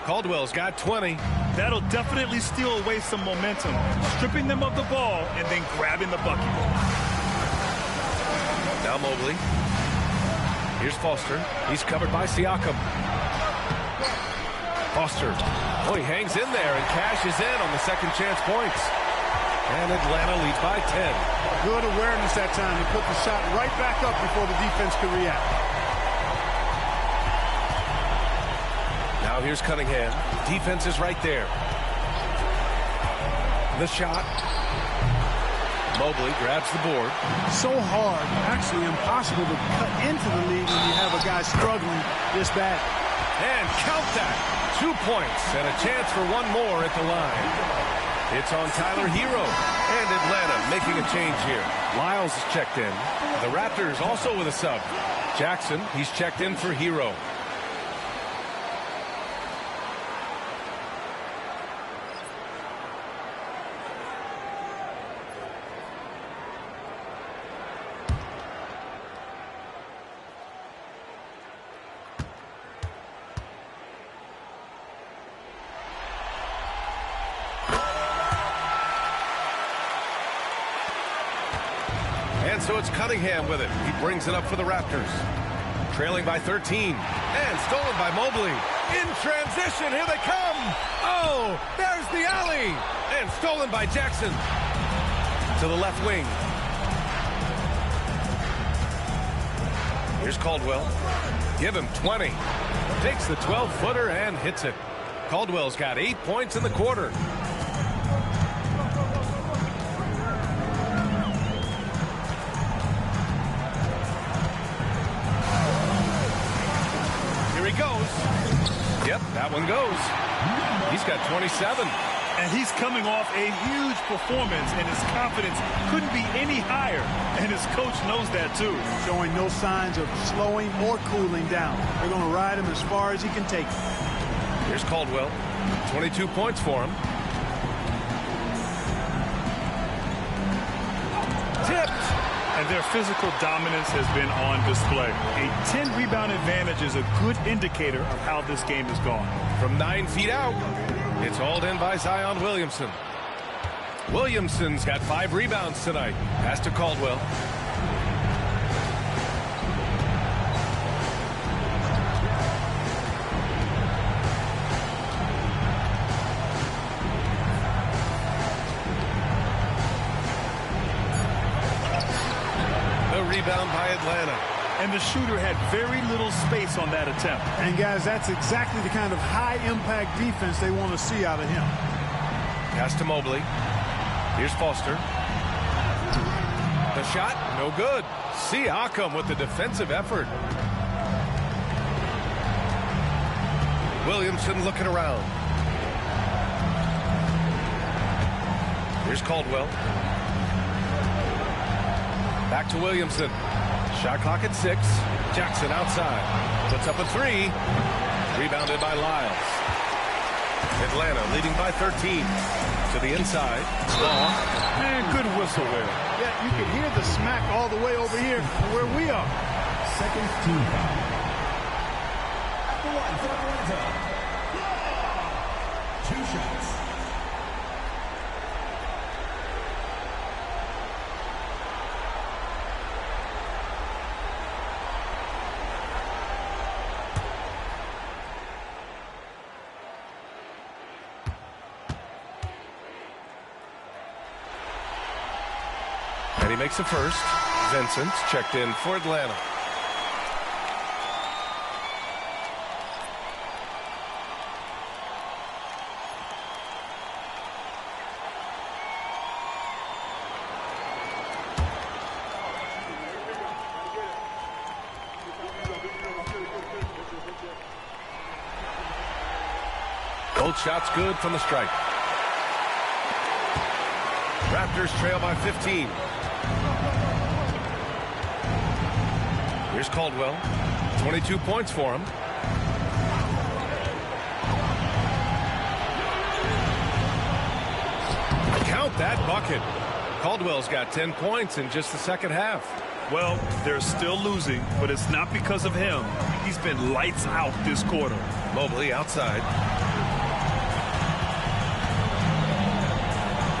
Caldwell's got 20. That'll definitely steal away some momentum, stripping them of the ball and then grabbing the bucket. Now Mobley. Here's Foster. He's covered by Siakam. Foster. Oh, he hangs in there and cashes in on the second chance points. And Atlanta leads by 10. Good awareness that time to put the shot right back up before the defense could react. Now here's Cunningham. Defense is right there. The shot. Mobley grabs the board. So hard, actually impossible to cut into the lead when you have a guy struggling this bad. And count that. 2 points and a chance for one more at the line. It's on Tyler Hero. And Atlanta making a change here. Lyles is checked in. The Raptors also with a sub. Jackson, he's checked in for Hero. And so it's Cunningham with it. He brings it up for the Raptors. Trailing by 13. And stolen by Mobley. In transition, here they come. Oh, there's the alley. And stolen by Jackson. To the left wing. Here's Caldwell. Give him 20. Takes the 12-footer and hits it. Caldwell's got 8 points in the quarter. Yep, that one goes. He's got 27. And he's coming off a huge performance, and his confidence couldn't be any higher. And his coach knows that, too. Showing no signs of slowing or cooling down. They're going to ride him as far as he can take. Here's Caldwell. 22 points for him. Tipped. And their physical dominance has been on display. A 10-rebound advantage is a good indicator of how this game has gone. From 9 feet out, it's hauled in by Zion Williamson. Williamson's got 5 rebounds tonight. Pass to Caldwell. Rebound by Atlanta. And the shooter had very little space on that attempt. And guys, that's exactly the kind of high-impact defense they want to see out of him. Pass to Mobley. Here's Foster. The shot, no good. Siakam with the defensive effort. Williamson looking around. Here's Caldwell. Back to Williamson. Shot clock at 6. Jackson outside. Puts up a 3. Rebounded by Lyles. Atlanta leading by 13. To the inside. Small. Man, good whistle there. Yeah, you can hear the smack all the way over here where we are. Second team foul. At the line for Atlanta. 2 shots. And he makes a first. Vincent's checked in for Atlanta. Both shots good from the stripe. Raptors trail by 15. Here's Caldwell. 22 points for him. about that bucket? Caldwell's got 10 points in just the second half. Well, they're still losing, but it's not because of him. He's been lights out this quarter. Mobley outside.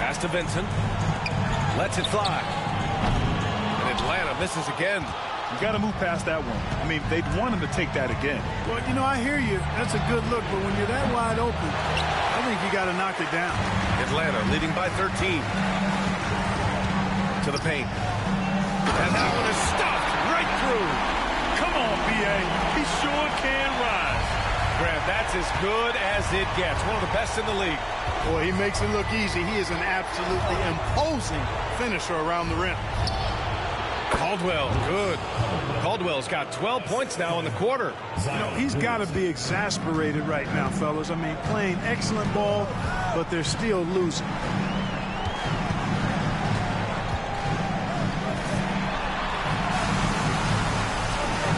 Pass to Vincent. Lets it fly. And Atlanta misses again. You got to move past that one. I mean, they'd want him to take that again. Well, you know, I hear you. That's a good look, but when you're that wide open, I think you got to knock it down. Atlanta leading by 13. To the paint. And that one is stopped right through. Come on, B.A. He sure can rise. Grant, that's as good as it gets. One of the best in the league. Boy, he makes it look easy. He is an absolutely imposing finisher around the rim. Caldwell, good. Caldwell's got 12 points now in the quarter. You know, he's got to be exasperated right now, fellas. I mean, playing excellent ball, but they're still losing.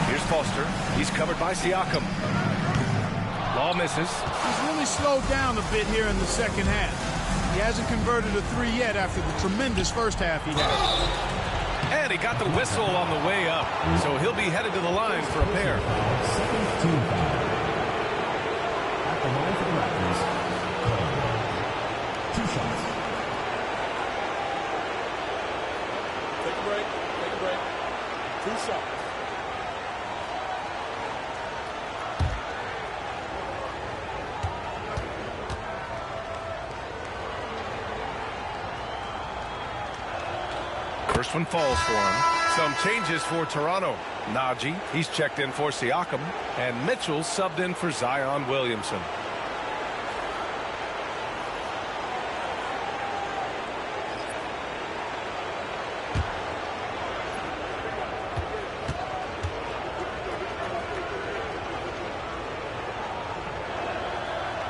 Here's Foster. He's covered by Siakam. Law misses. He's really slowed down a bit here in the second half. He hasn't converted a three yet after the tremendous first half he had. And he got the whistle on the way up, so he'll be headed to the line for a pair. Second team foul. At the line for the Raptors. 2 shots. Take a break. Take a break. 2 shots. First one falls for him. Some changes for Toronto. Najee, he's checked in for Siakam. And Mitchell subbed in for Zion Williamson.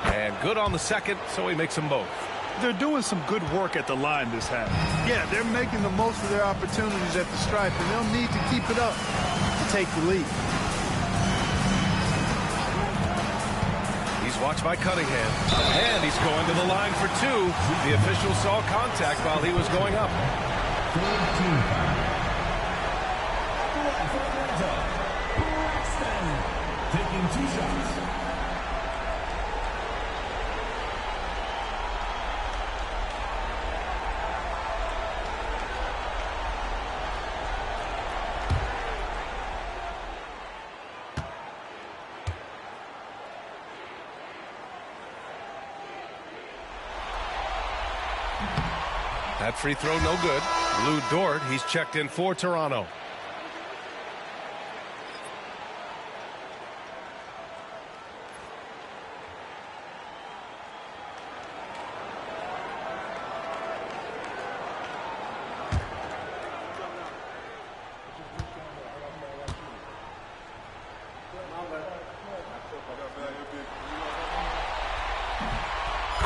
And good on the second, so he makes them both. They're doing some good work at the line this half. Yeah, they're making the most of their opportunities at the stripe, and they'll need to keep it up to take the lead. He's watched by Cunningham, and he's going to the line for 2. The official saw contact while he was going up. Third team foul. At the line for Atlanta. Braxton. Taking 2 shots. That free throw no good. Lou Dort, he's checked in for Toronto.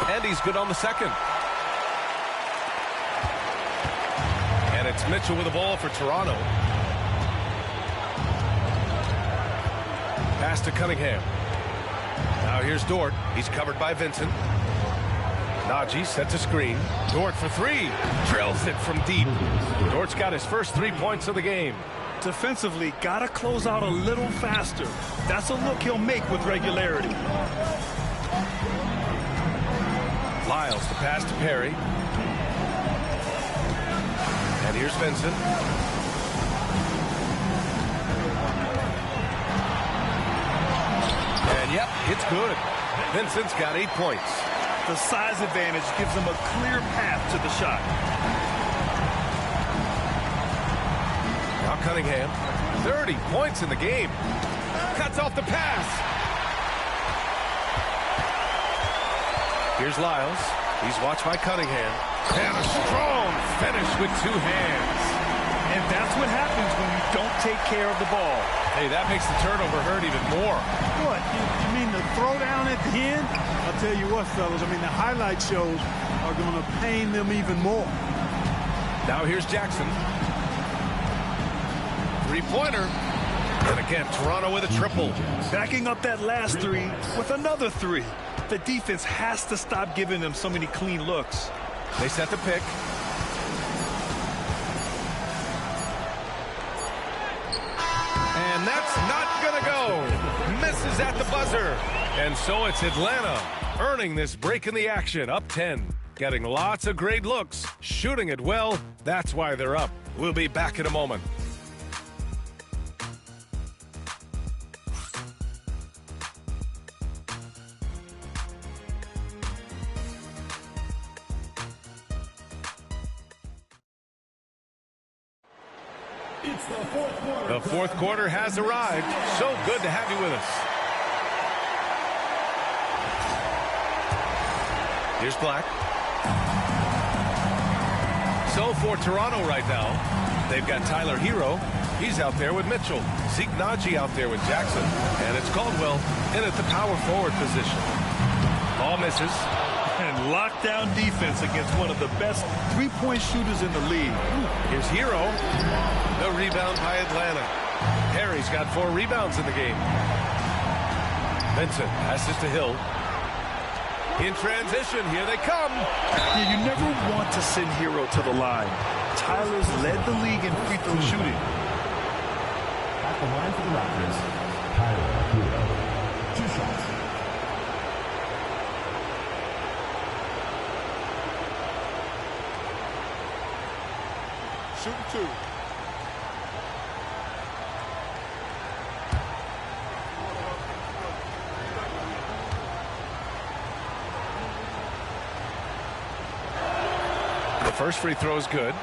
And he's good on the second. And it's Mitchell with the ball for Toronto. Pass to Cunningham. Now here's Dort. He's covered by Vincent. Najee sets a screen. Dort for 3. Drills it from deep. Dort's got his first 3 points of the game. Defensively, got to close out a little faster. That's a look he'll make with regularity. Lyles to pass to Perry. And here's Vincent. And yep, it's good. Vincent's got 8 points. The size advantage gives him a clear path to the shot. Now Cunningham, 30 points in the game. Cuts off the pass. Here's Lyles. He's watched by Cunningham. And a strong finish with 2 hands. And that's what happens when you don't take care of the ball. Hey, that makes the turnover hurt even more. What? You mean the throwdown at the end? I'll tell you what, fellas. I mean, the highlight shows are going to pain them even more. Now here's Jackson. 3-pointer. And again, Toronto with a triple. Backing up that last 3 with another 3. The defense has to stop giving them so many clean looks. They set the pick. And that's not going to go. Misses at the buzzer. And so it's Atlanta earning this break in the action, up 10. Getting lots of great looks, shooting it well. That's why they're up. We'll be back in a moment. It's the fourth quarter. The fourth quarter has arrived. So good to have you with us. Here's Black. So for Toronto right now, they've got Tyler Hero. He's out there with Mitchell. Zeke Naji out there with Jackson. And it's Caldwell in at the power forward position. Ball misses. And lockdown defense against one of the best three-point shooters in the league. Here's Hero. The rebound by Atlanta. Harry's got 4 rebounds in the game. Vincent passes to Hill. In transition, here they come. Yeah, you never want to send Hero to the line. Tyler's led the league in free throw shooting. At the line for the Raptors, Tyler Hero. 2 shots. Shooting 2. The first free throw is good.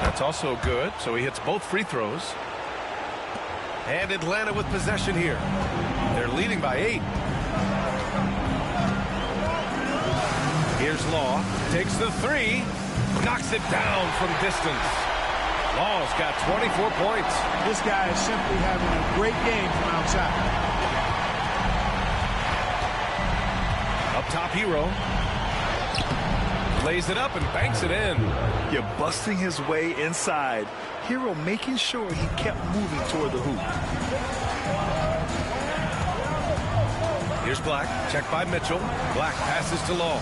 That's also good, so he hits both free throws. And Atlanta with possession here. They're leading by 8. Here's Law. Takes the 3. Knocks it down from distance. Law's got 24 points. This guy is simply having a great game from outside. Up top, Hero. Lays it up and banks it in. You're busting his way inside. Hero making sure he kept moving toward the hoop. Here's Black. Checked by Mitchell. Black passes to Law.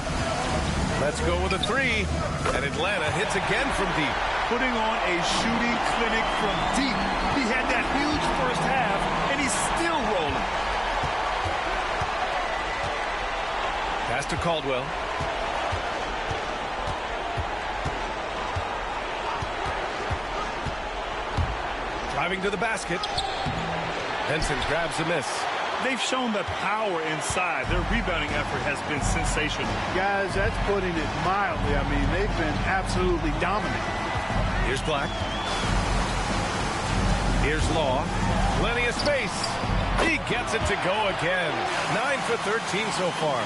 Let's go with a 3. And Atlanta hits again from deep. Putting on a shooting clinic from deep. He had that huge first half, and he's still rolling. Pass to Caldwell. Driving to the basket. Benson grabs a miss. They've shown the power inside. Their rebounding effort has been sensational. Guys, that's putting it mildly. I mean, they've been absolutely dominant. Here's Black. Here's Law. Plenty of space. He gets it to go again. 9 for 13 so far.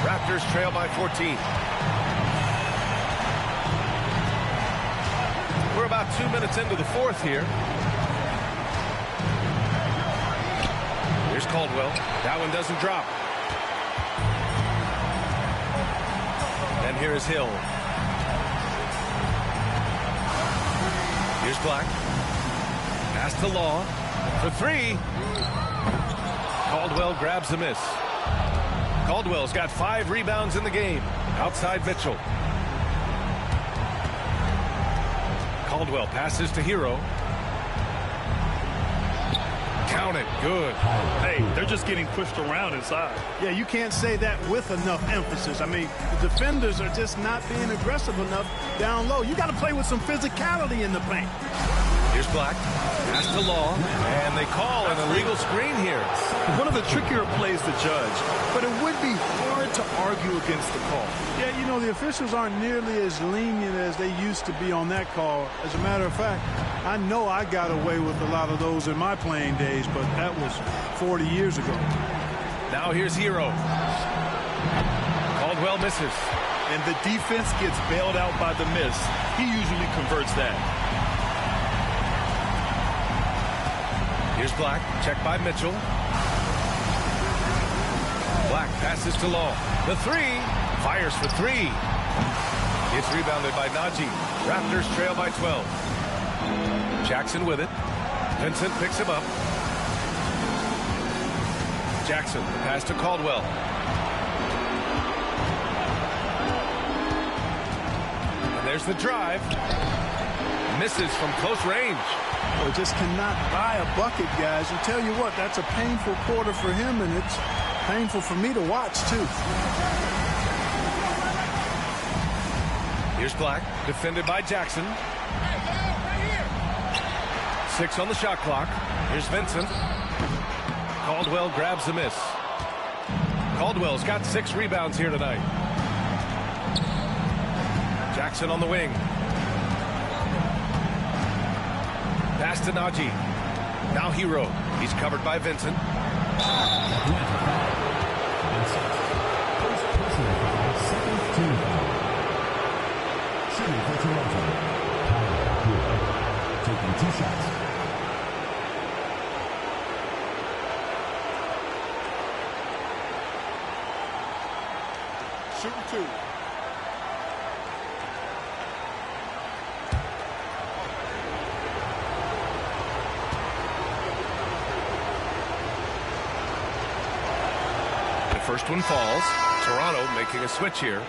Raptors trail by 14. We're about 2 minutes into the fourth here. Here's Caldwell. That one doesn't drop. And here is Hill. Here's Black. Pass to Law. For 3. Caldwell grabs the miss. Caldwell's got 5 rebounds in the game. Outside Mitchell. Caldwell passes to Hero. Count it. Good. Hey, they're just getting pushed around inside. Yeah, you can't say that with enough emphasis. I mean, the defenders are just not being aggressive enough down low. You got to play with some physicality in the paint. Here's Black. Pass to Law. And they call an illegal screen here. One of the trickier plays to judge, but it would be hard to argue against the call. Yeah, you know, the officials aren't nearly as lenient as they used to be on that call. As a matter of fact, I know I got away with a lot of those in my playing days, but that was 40 years ago. Now here's Hero. Caldwell misses. And the defense gets bailed out by the miss. He usually converts that. Here's Black, checked by Mitchell. Black passes to Long. The three, fires for three. It's rebounded by Najee. Raptors trail by 12. Jackson with it. Vincent picks him up. Jackson, the pass to Caldwell. And there's the drive. Misses from close range. Well, just cannot buy a bucket, guys. And tell you what, that's a painful quarter for him, and it's painful for me to watch, too. Here's Black, defended by Jackson. 6 on the shot clock. Here's Vincent. Caldwell grabs the miss. Caldwell's got 6 rebounds here tonight. Jackson on the wing. Pass to Najee. Now Hero. He's covered by Vincent. Shooting for Toronto. Taking 2 shots. Shooting 2. The first one falls. Toronto making a switch here.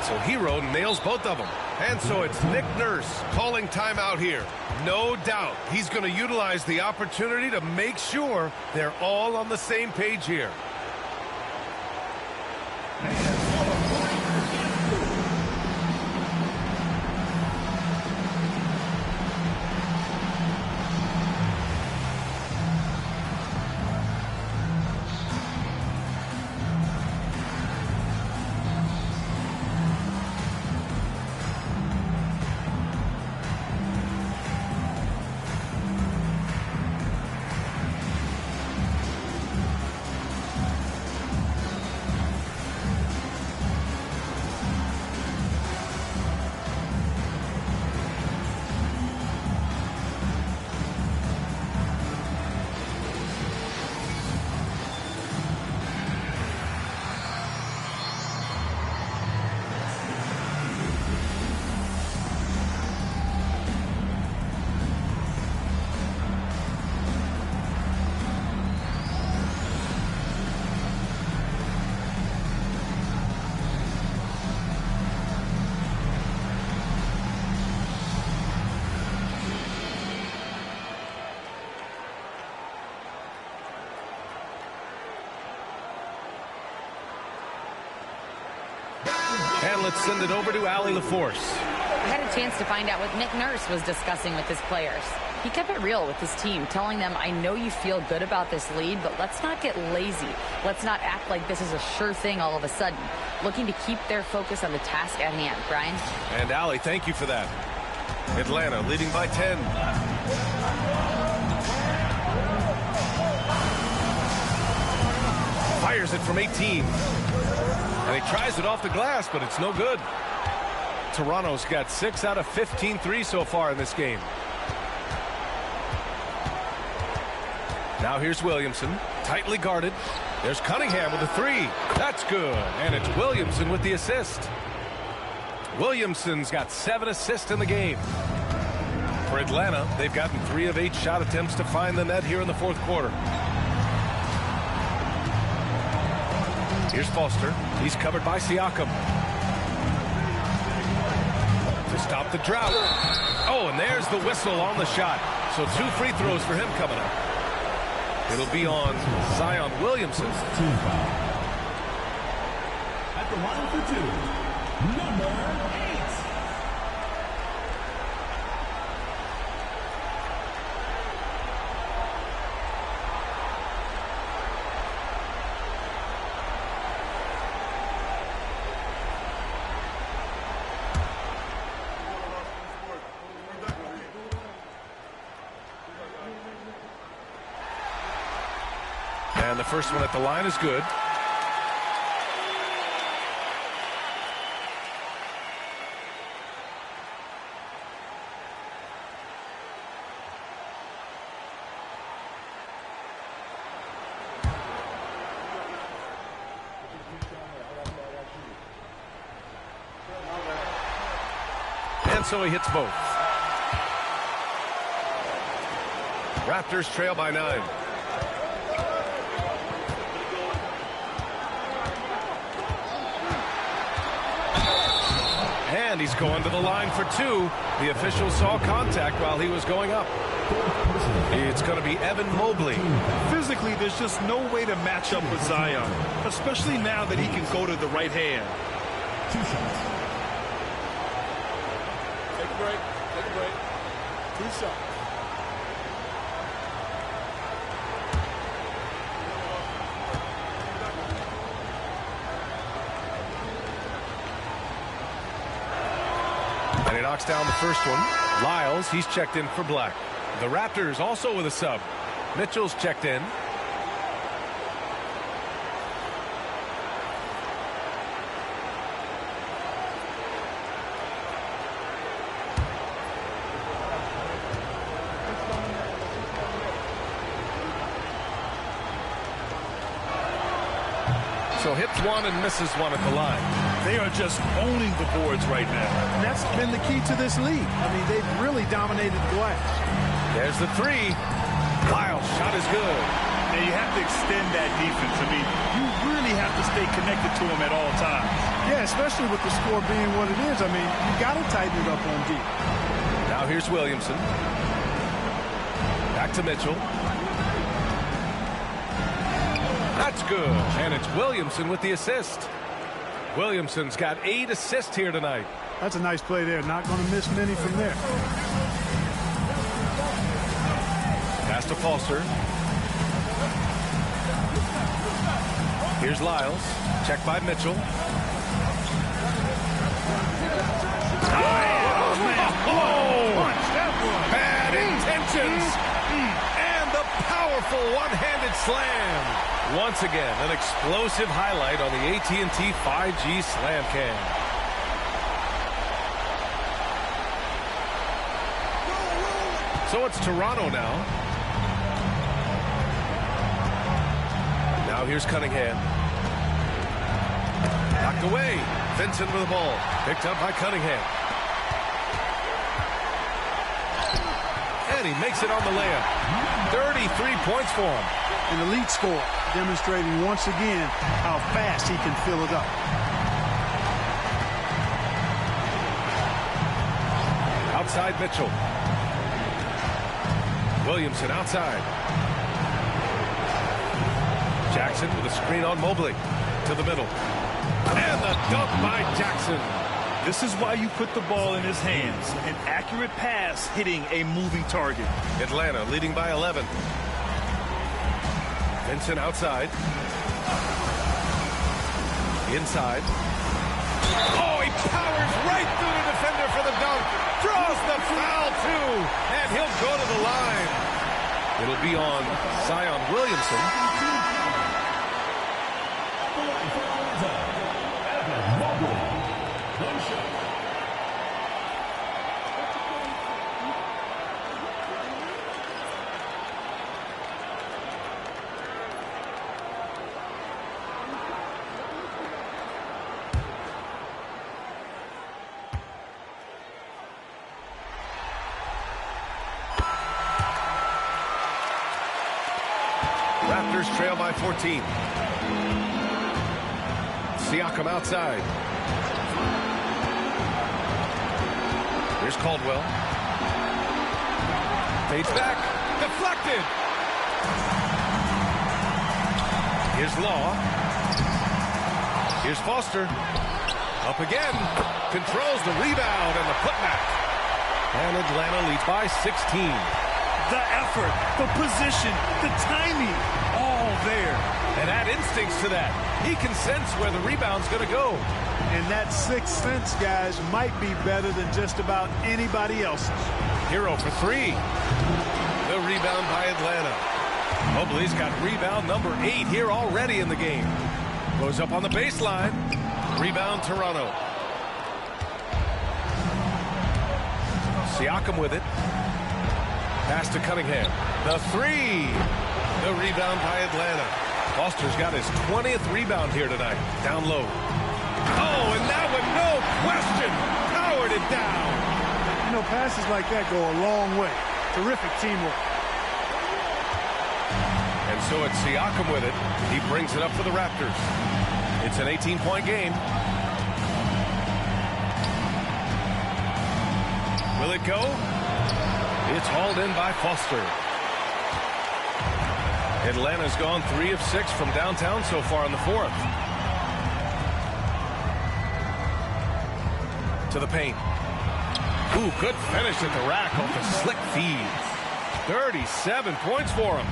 So Hero nails both of them. And so it's Nick Nurse calling timeout here. No doubt he's going to utilize the opportunity to make sure they're all on the same page here. And let's send it over to Allie LaForce. I had a chance to find out what Nick Nurse was discussing with his players. He kept it real with his team, telling them, I know you feel good about this lead, but let's not get lazy. Let's not act like this is a sure thing all of a sudden. Looking to keep their focus on the task at hand. Brian? And Allie, thank you for that. Atlanta leading by 10. Fires it from 18. And he tries it off the glass, but it's no good. Toronto's got 6 out of 15 threes so far in this game. Now here's Williamson, tightly guarded. There's Cunningham with a 3. That's good. And it's Williamson with the assist. Williamson's got 7 assists in the game. For Atlanta, they've gotten 3 of 8 shot attempts to find the net here in the fourth quarter. Here's Foster. He's covered by Siakam. To stop the drought. Oh, and there's the whistle on the shot. So 2 free throws for him coming up. It'll be on Zion Williamson. At the line for 2, number 8. And the first one at the line is good. And so he hits both. Raptors trail by 9. And he's going to the line for 2. The official saw contact while he was going up. It's going to be Evan Mobley. Physically, there's just no way to match up with Zion, especially now that he can go to the right hand. 2 shots. Take a break. Take a break. 2 shots. And he knocks down the first one. Lyles, he's checked in for Black. The Raptors also with a sub. Mitchell's checked in. So hits one and misses one at the line. They are just owning the boards right now. And that's been the key to this league. I mean, they've really dominated the glass. There's the 3. Lyles' shot is good. And you have to extend that defense. I mean, you really have to stay connected to them at all times. Yeah, especially with the score being what it is. I mean, you got to tighten it up on deep. Now here's Williamson. Back to Mitchell. That's good. And it's Williamson with the assist. Williamson's got 8 assists here tonight. That's a nice play there. Not going to miss many from there. Pass to Foster. Here's Lyles. Check by Mitchell. Bad intentions. And the powerful one-handed slam. Once again, an explosive highlight on the AT&T 5G Slam Cam. So it's Toronto now. Now here's Cunningham. Knocked away. Vincent with the ball. Picked up by Cunningham. And he makes it on the layup. 33 points for him. An elite score, demonstrating once again how fast he can fill it up. Outside Mitchell. Williamson outside. Jackson with a screen on Mobley. To the middle. And the dunk by Jackson. This is why you put the ball in his hands. An accurate pass hitting a moving target. Atlanta leading by 11. Vincent outside. Inside. Oh, he powers right through the defender for the dunk. Draws the foul, too. And he'll go to the line. It'll be on Zion Williamson. Raptors trail by 14. Siakam outside. Here's Caldwell. Fades back. Deflected. Here's Law. Here's Foster. Up again. Controls the rebound and the putback. And Atlanta leads by 16. The effort, the position, the timing, all there. And add instincts to that. He can sense where the rebound's going to go. And that sixth sense, guys, might be better than just about anybody else's. Hero for 3. The rebound by Atlanta. Mobley's got rebound number 8 here already in the game. Goes up on the baseline. Rebound Toronto. Siakam with it. Pass to Cunningham. The 3. The rebound by Atlanta. Foster's got his 20th rebound here tonight. Down low. Oh, and that one, no question, powered it down. You know, passes like that go a long way. Terrific teamwork. And so it's Siakam with it. He brings it up for the Raptors. It's an 18-point game. Will it go? It's hauled in by Foster. Atlanta's gone 3 of 6 from downtown so far in the 4th. To the paint. Ooh, good finish at the rack off the slick feed. 37 points for him.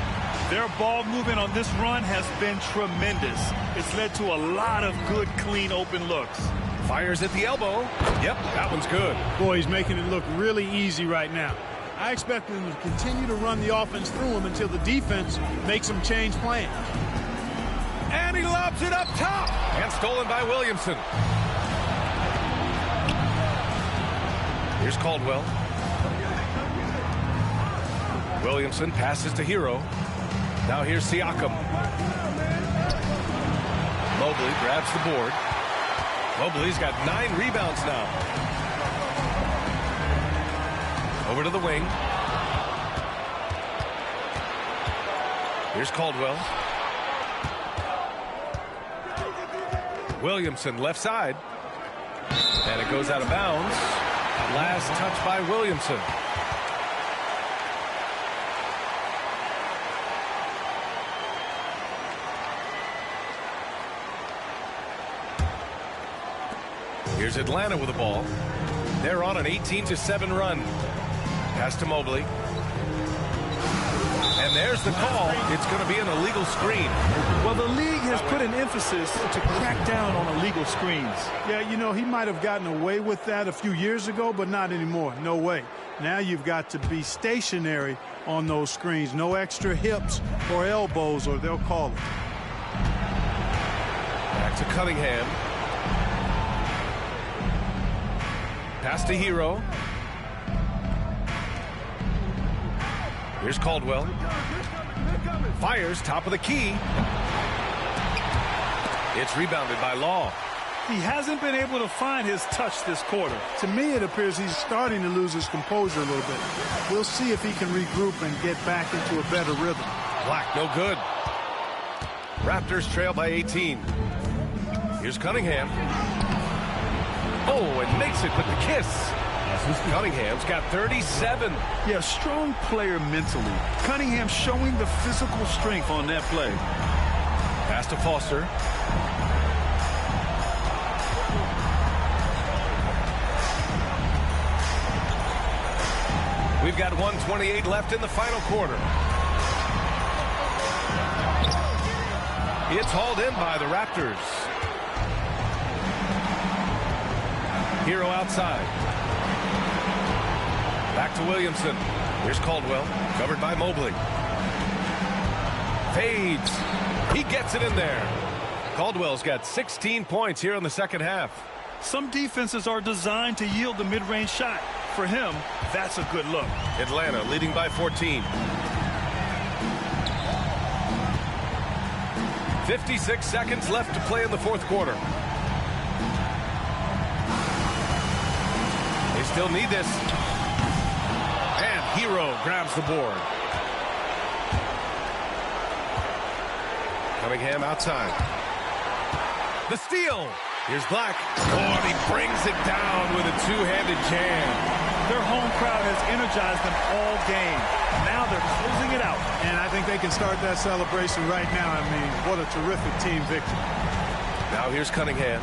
Their ball movement on this run has been tremendous. It's led to a lot of good, clean, open looks. Fires at the elbow. Yep, that one's good. Boy, he's making it look really easy right now. I expect them to continue to run the offense through him until the defense makes them change plans. And he lobs it up top. And stolen by Williamson. Here's Caldwell. Williamson passes to Hero. Now here's Siakam. Mobley grabs the board. Mobley's got 9 rebounds now. Over to the wing. Here's Caldwell. Williamson left side. And it goes out of bounds. Last touch by Williamson. Here's Atlanta with the ball. They're on an 18-7 run. Pass to Mobley. And there's the call. It's going to be an illegal screen. Well, the league has put an emphasis to crack down on illegal screens. Yeah, you know, he might have gotten away with that a few years ago, but not anymore. No way. Now you've got to be stationary on those screens. No extra hips or elbows, or they'll call it. Back to Cunningham. Pass to Hero. Here's Caldwell. Fires top of the key. It's rebounded by Law. He hasn't been able to find his touch this quarter. To me, it appears he's starting to lose his composure a little bit. We'll see if he can regroup and get back into a better rhythm. Black, no good. Raptors trail by 18. Here's Cunningham. Oh, and makes it with the kiss. Cunningham's got 37. Yeah, strong player mentally. Cunningham showing the physical strength on that play. Pass to Foster. We've got 1:28 left in the final quarter. It's hauled in by the Raptors. Hero outside. Back to Williamson. Here's Caldwell, covered by Mobley. Fades. He gets it in there. Caldwell's got 16 points here in the second half. Some defenses are designed to yield the mid-range shot. For him, that's a good look. Atlanta leading by 14. 56 seconds left to play in the fourth quarter. They still need this. And Hero grabs the board. Cunningham outside. The steal. Here's Black. Oh, and he brings it down with a two-handed jam. Their home crowd has energized them all game. Now they're closing it out. And I think they can start that celebration right now. I mean, what a terrific team victory. Now here's Cunningham.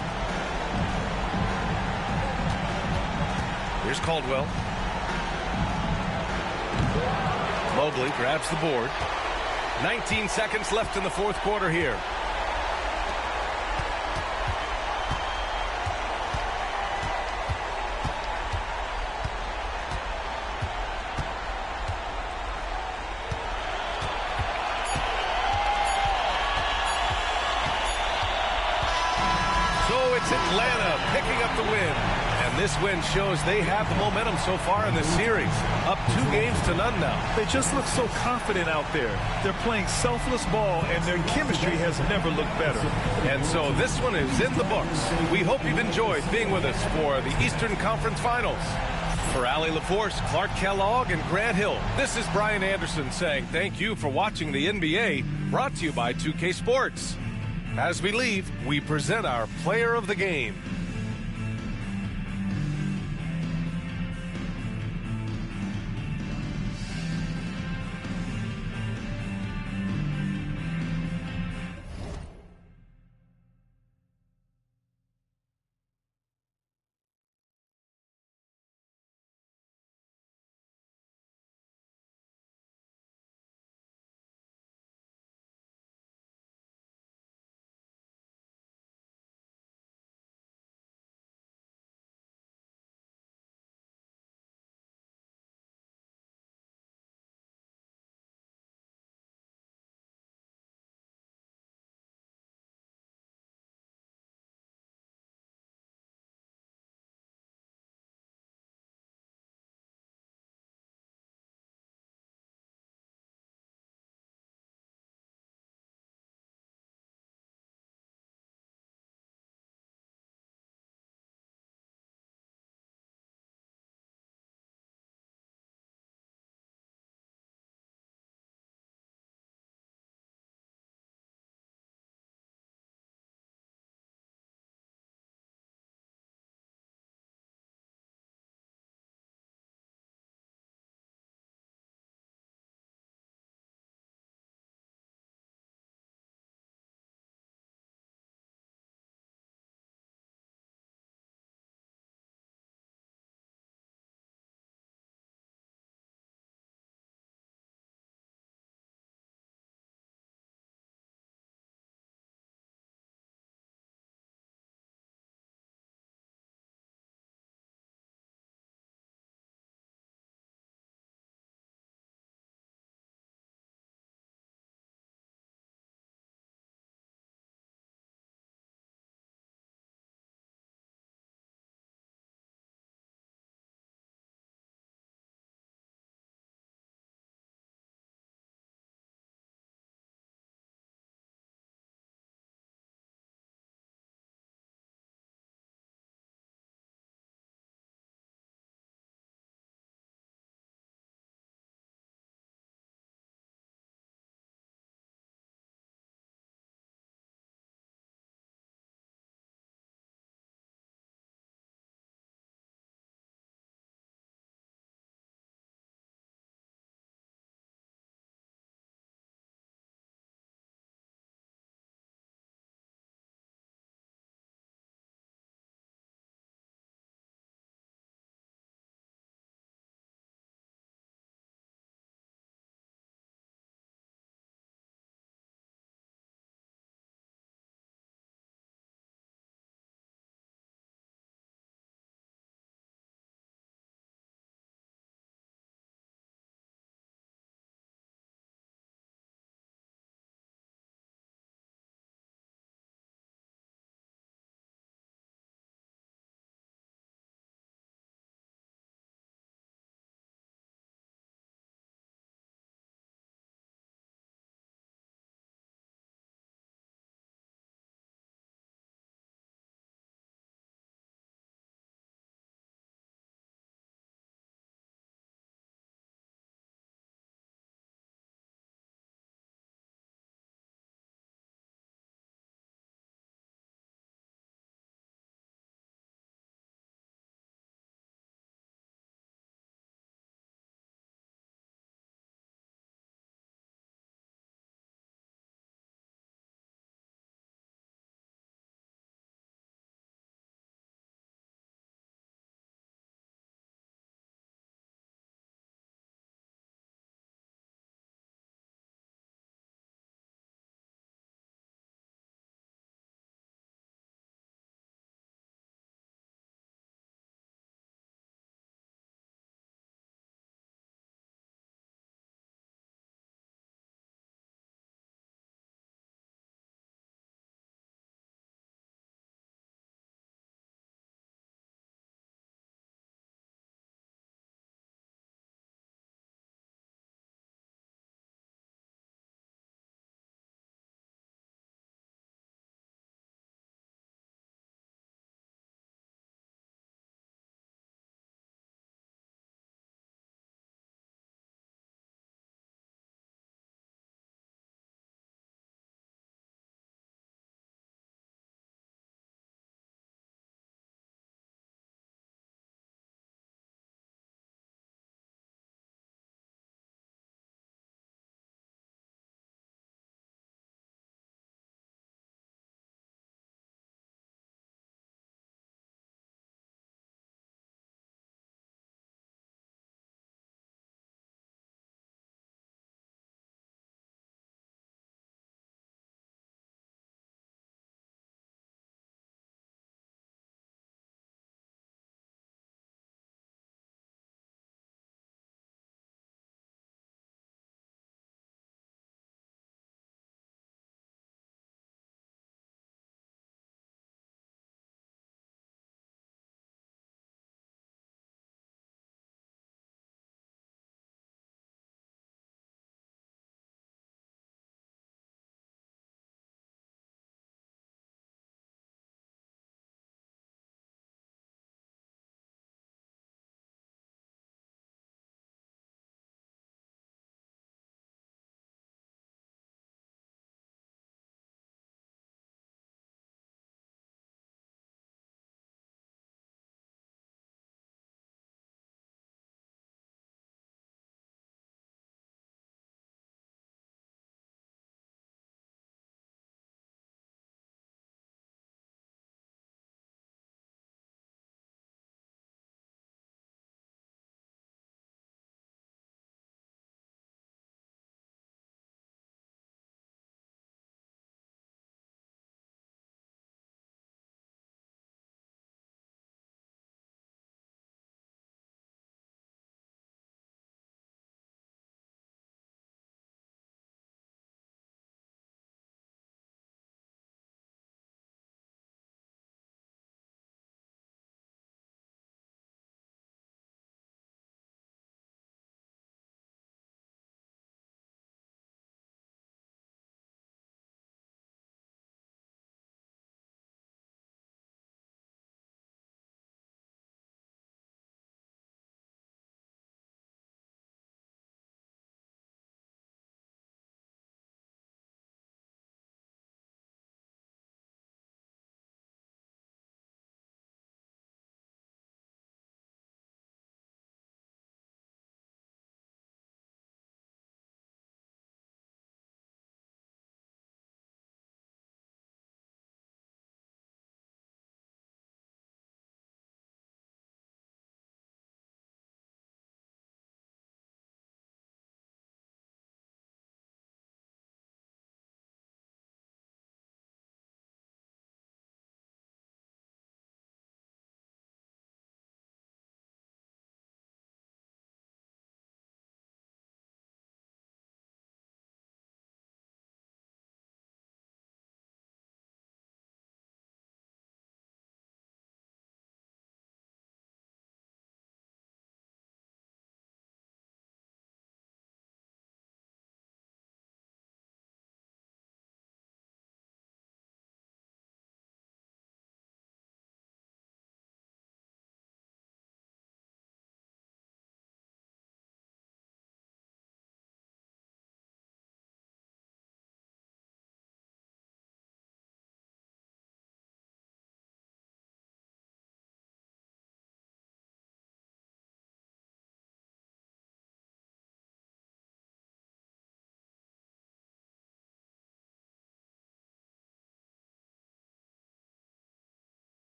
Here's Caldwell. Mobley grabs the board. 19 seconds left in the fourth quarter here. picking up the win. And this win shows they have the momentum so far in the series. Up 2-0 now. They just look so confident out there. They're playing selfless ball, and their chemistry has never looked better. And so this one is in the books. We hope you've enjoyed being with us for the Eastern Conference Finals. For Allie LaForce, Clark Kellogg, and Grant Hill, this is Brian Anderson saying thank you for watching the NBA, brought to you by 2K Sports. As we leave, we present our player of the game.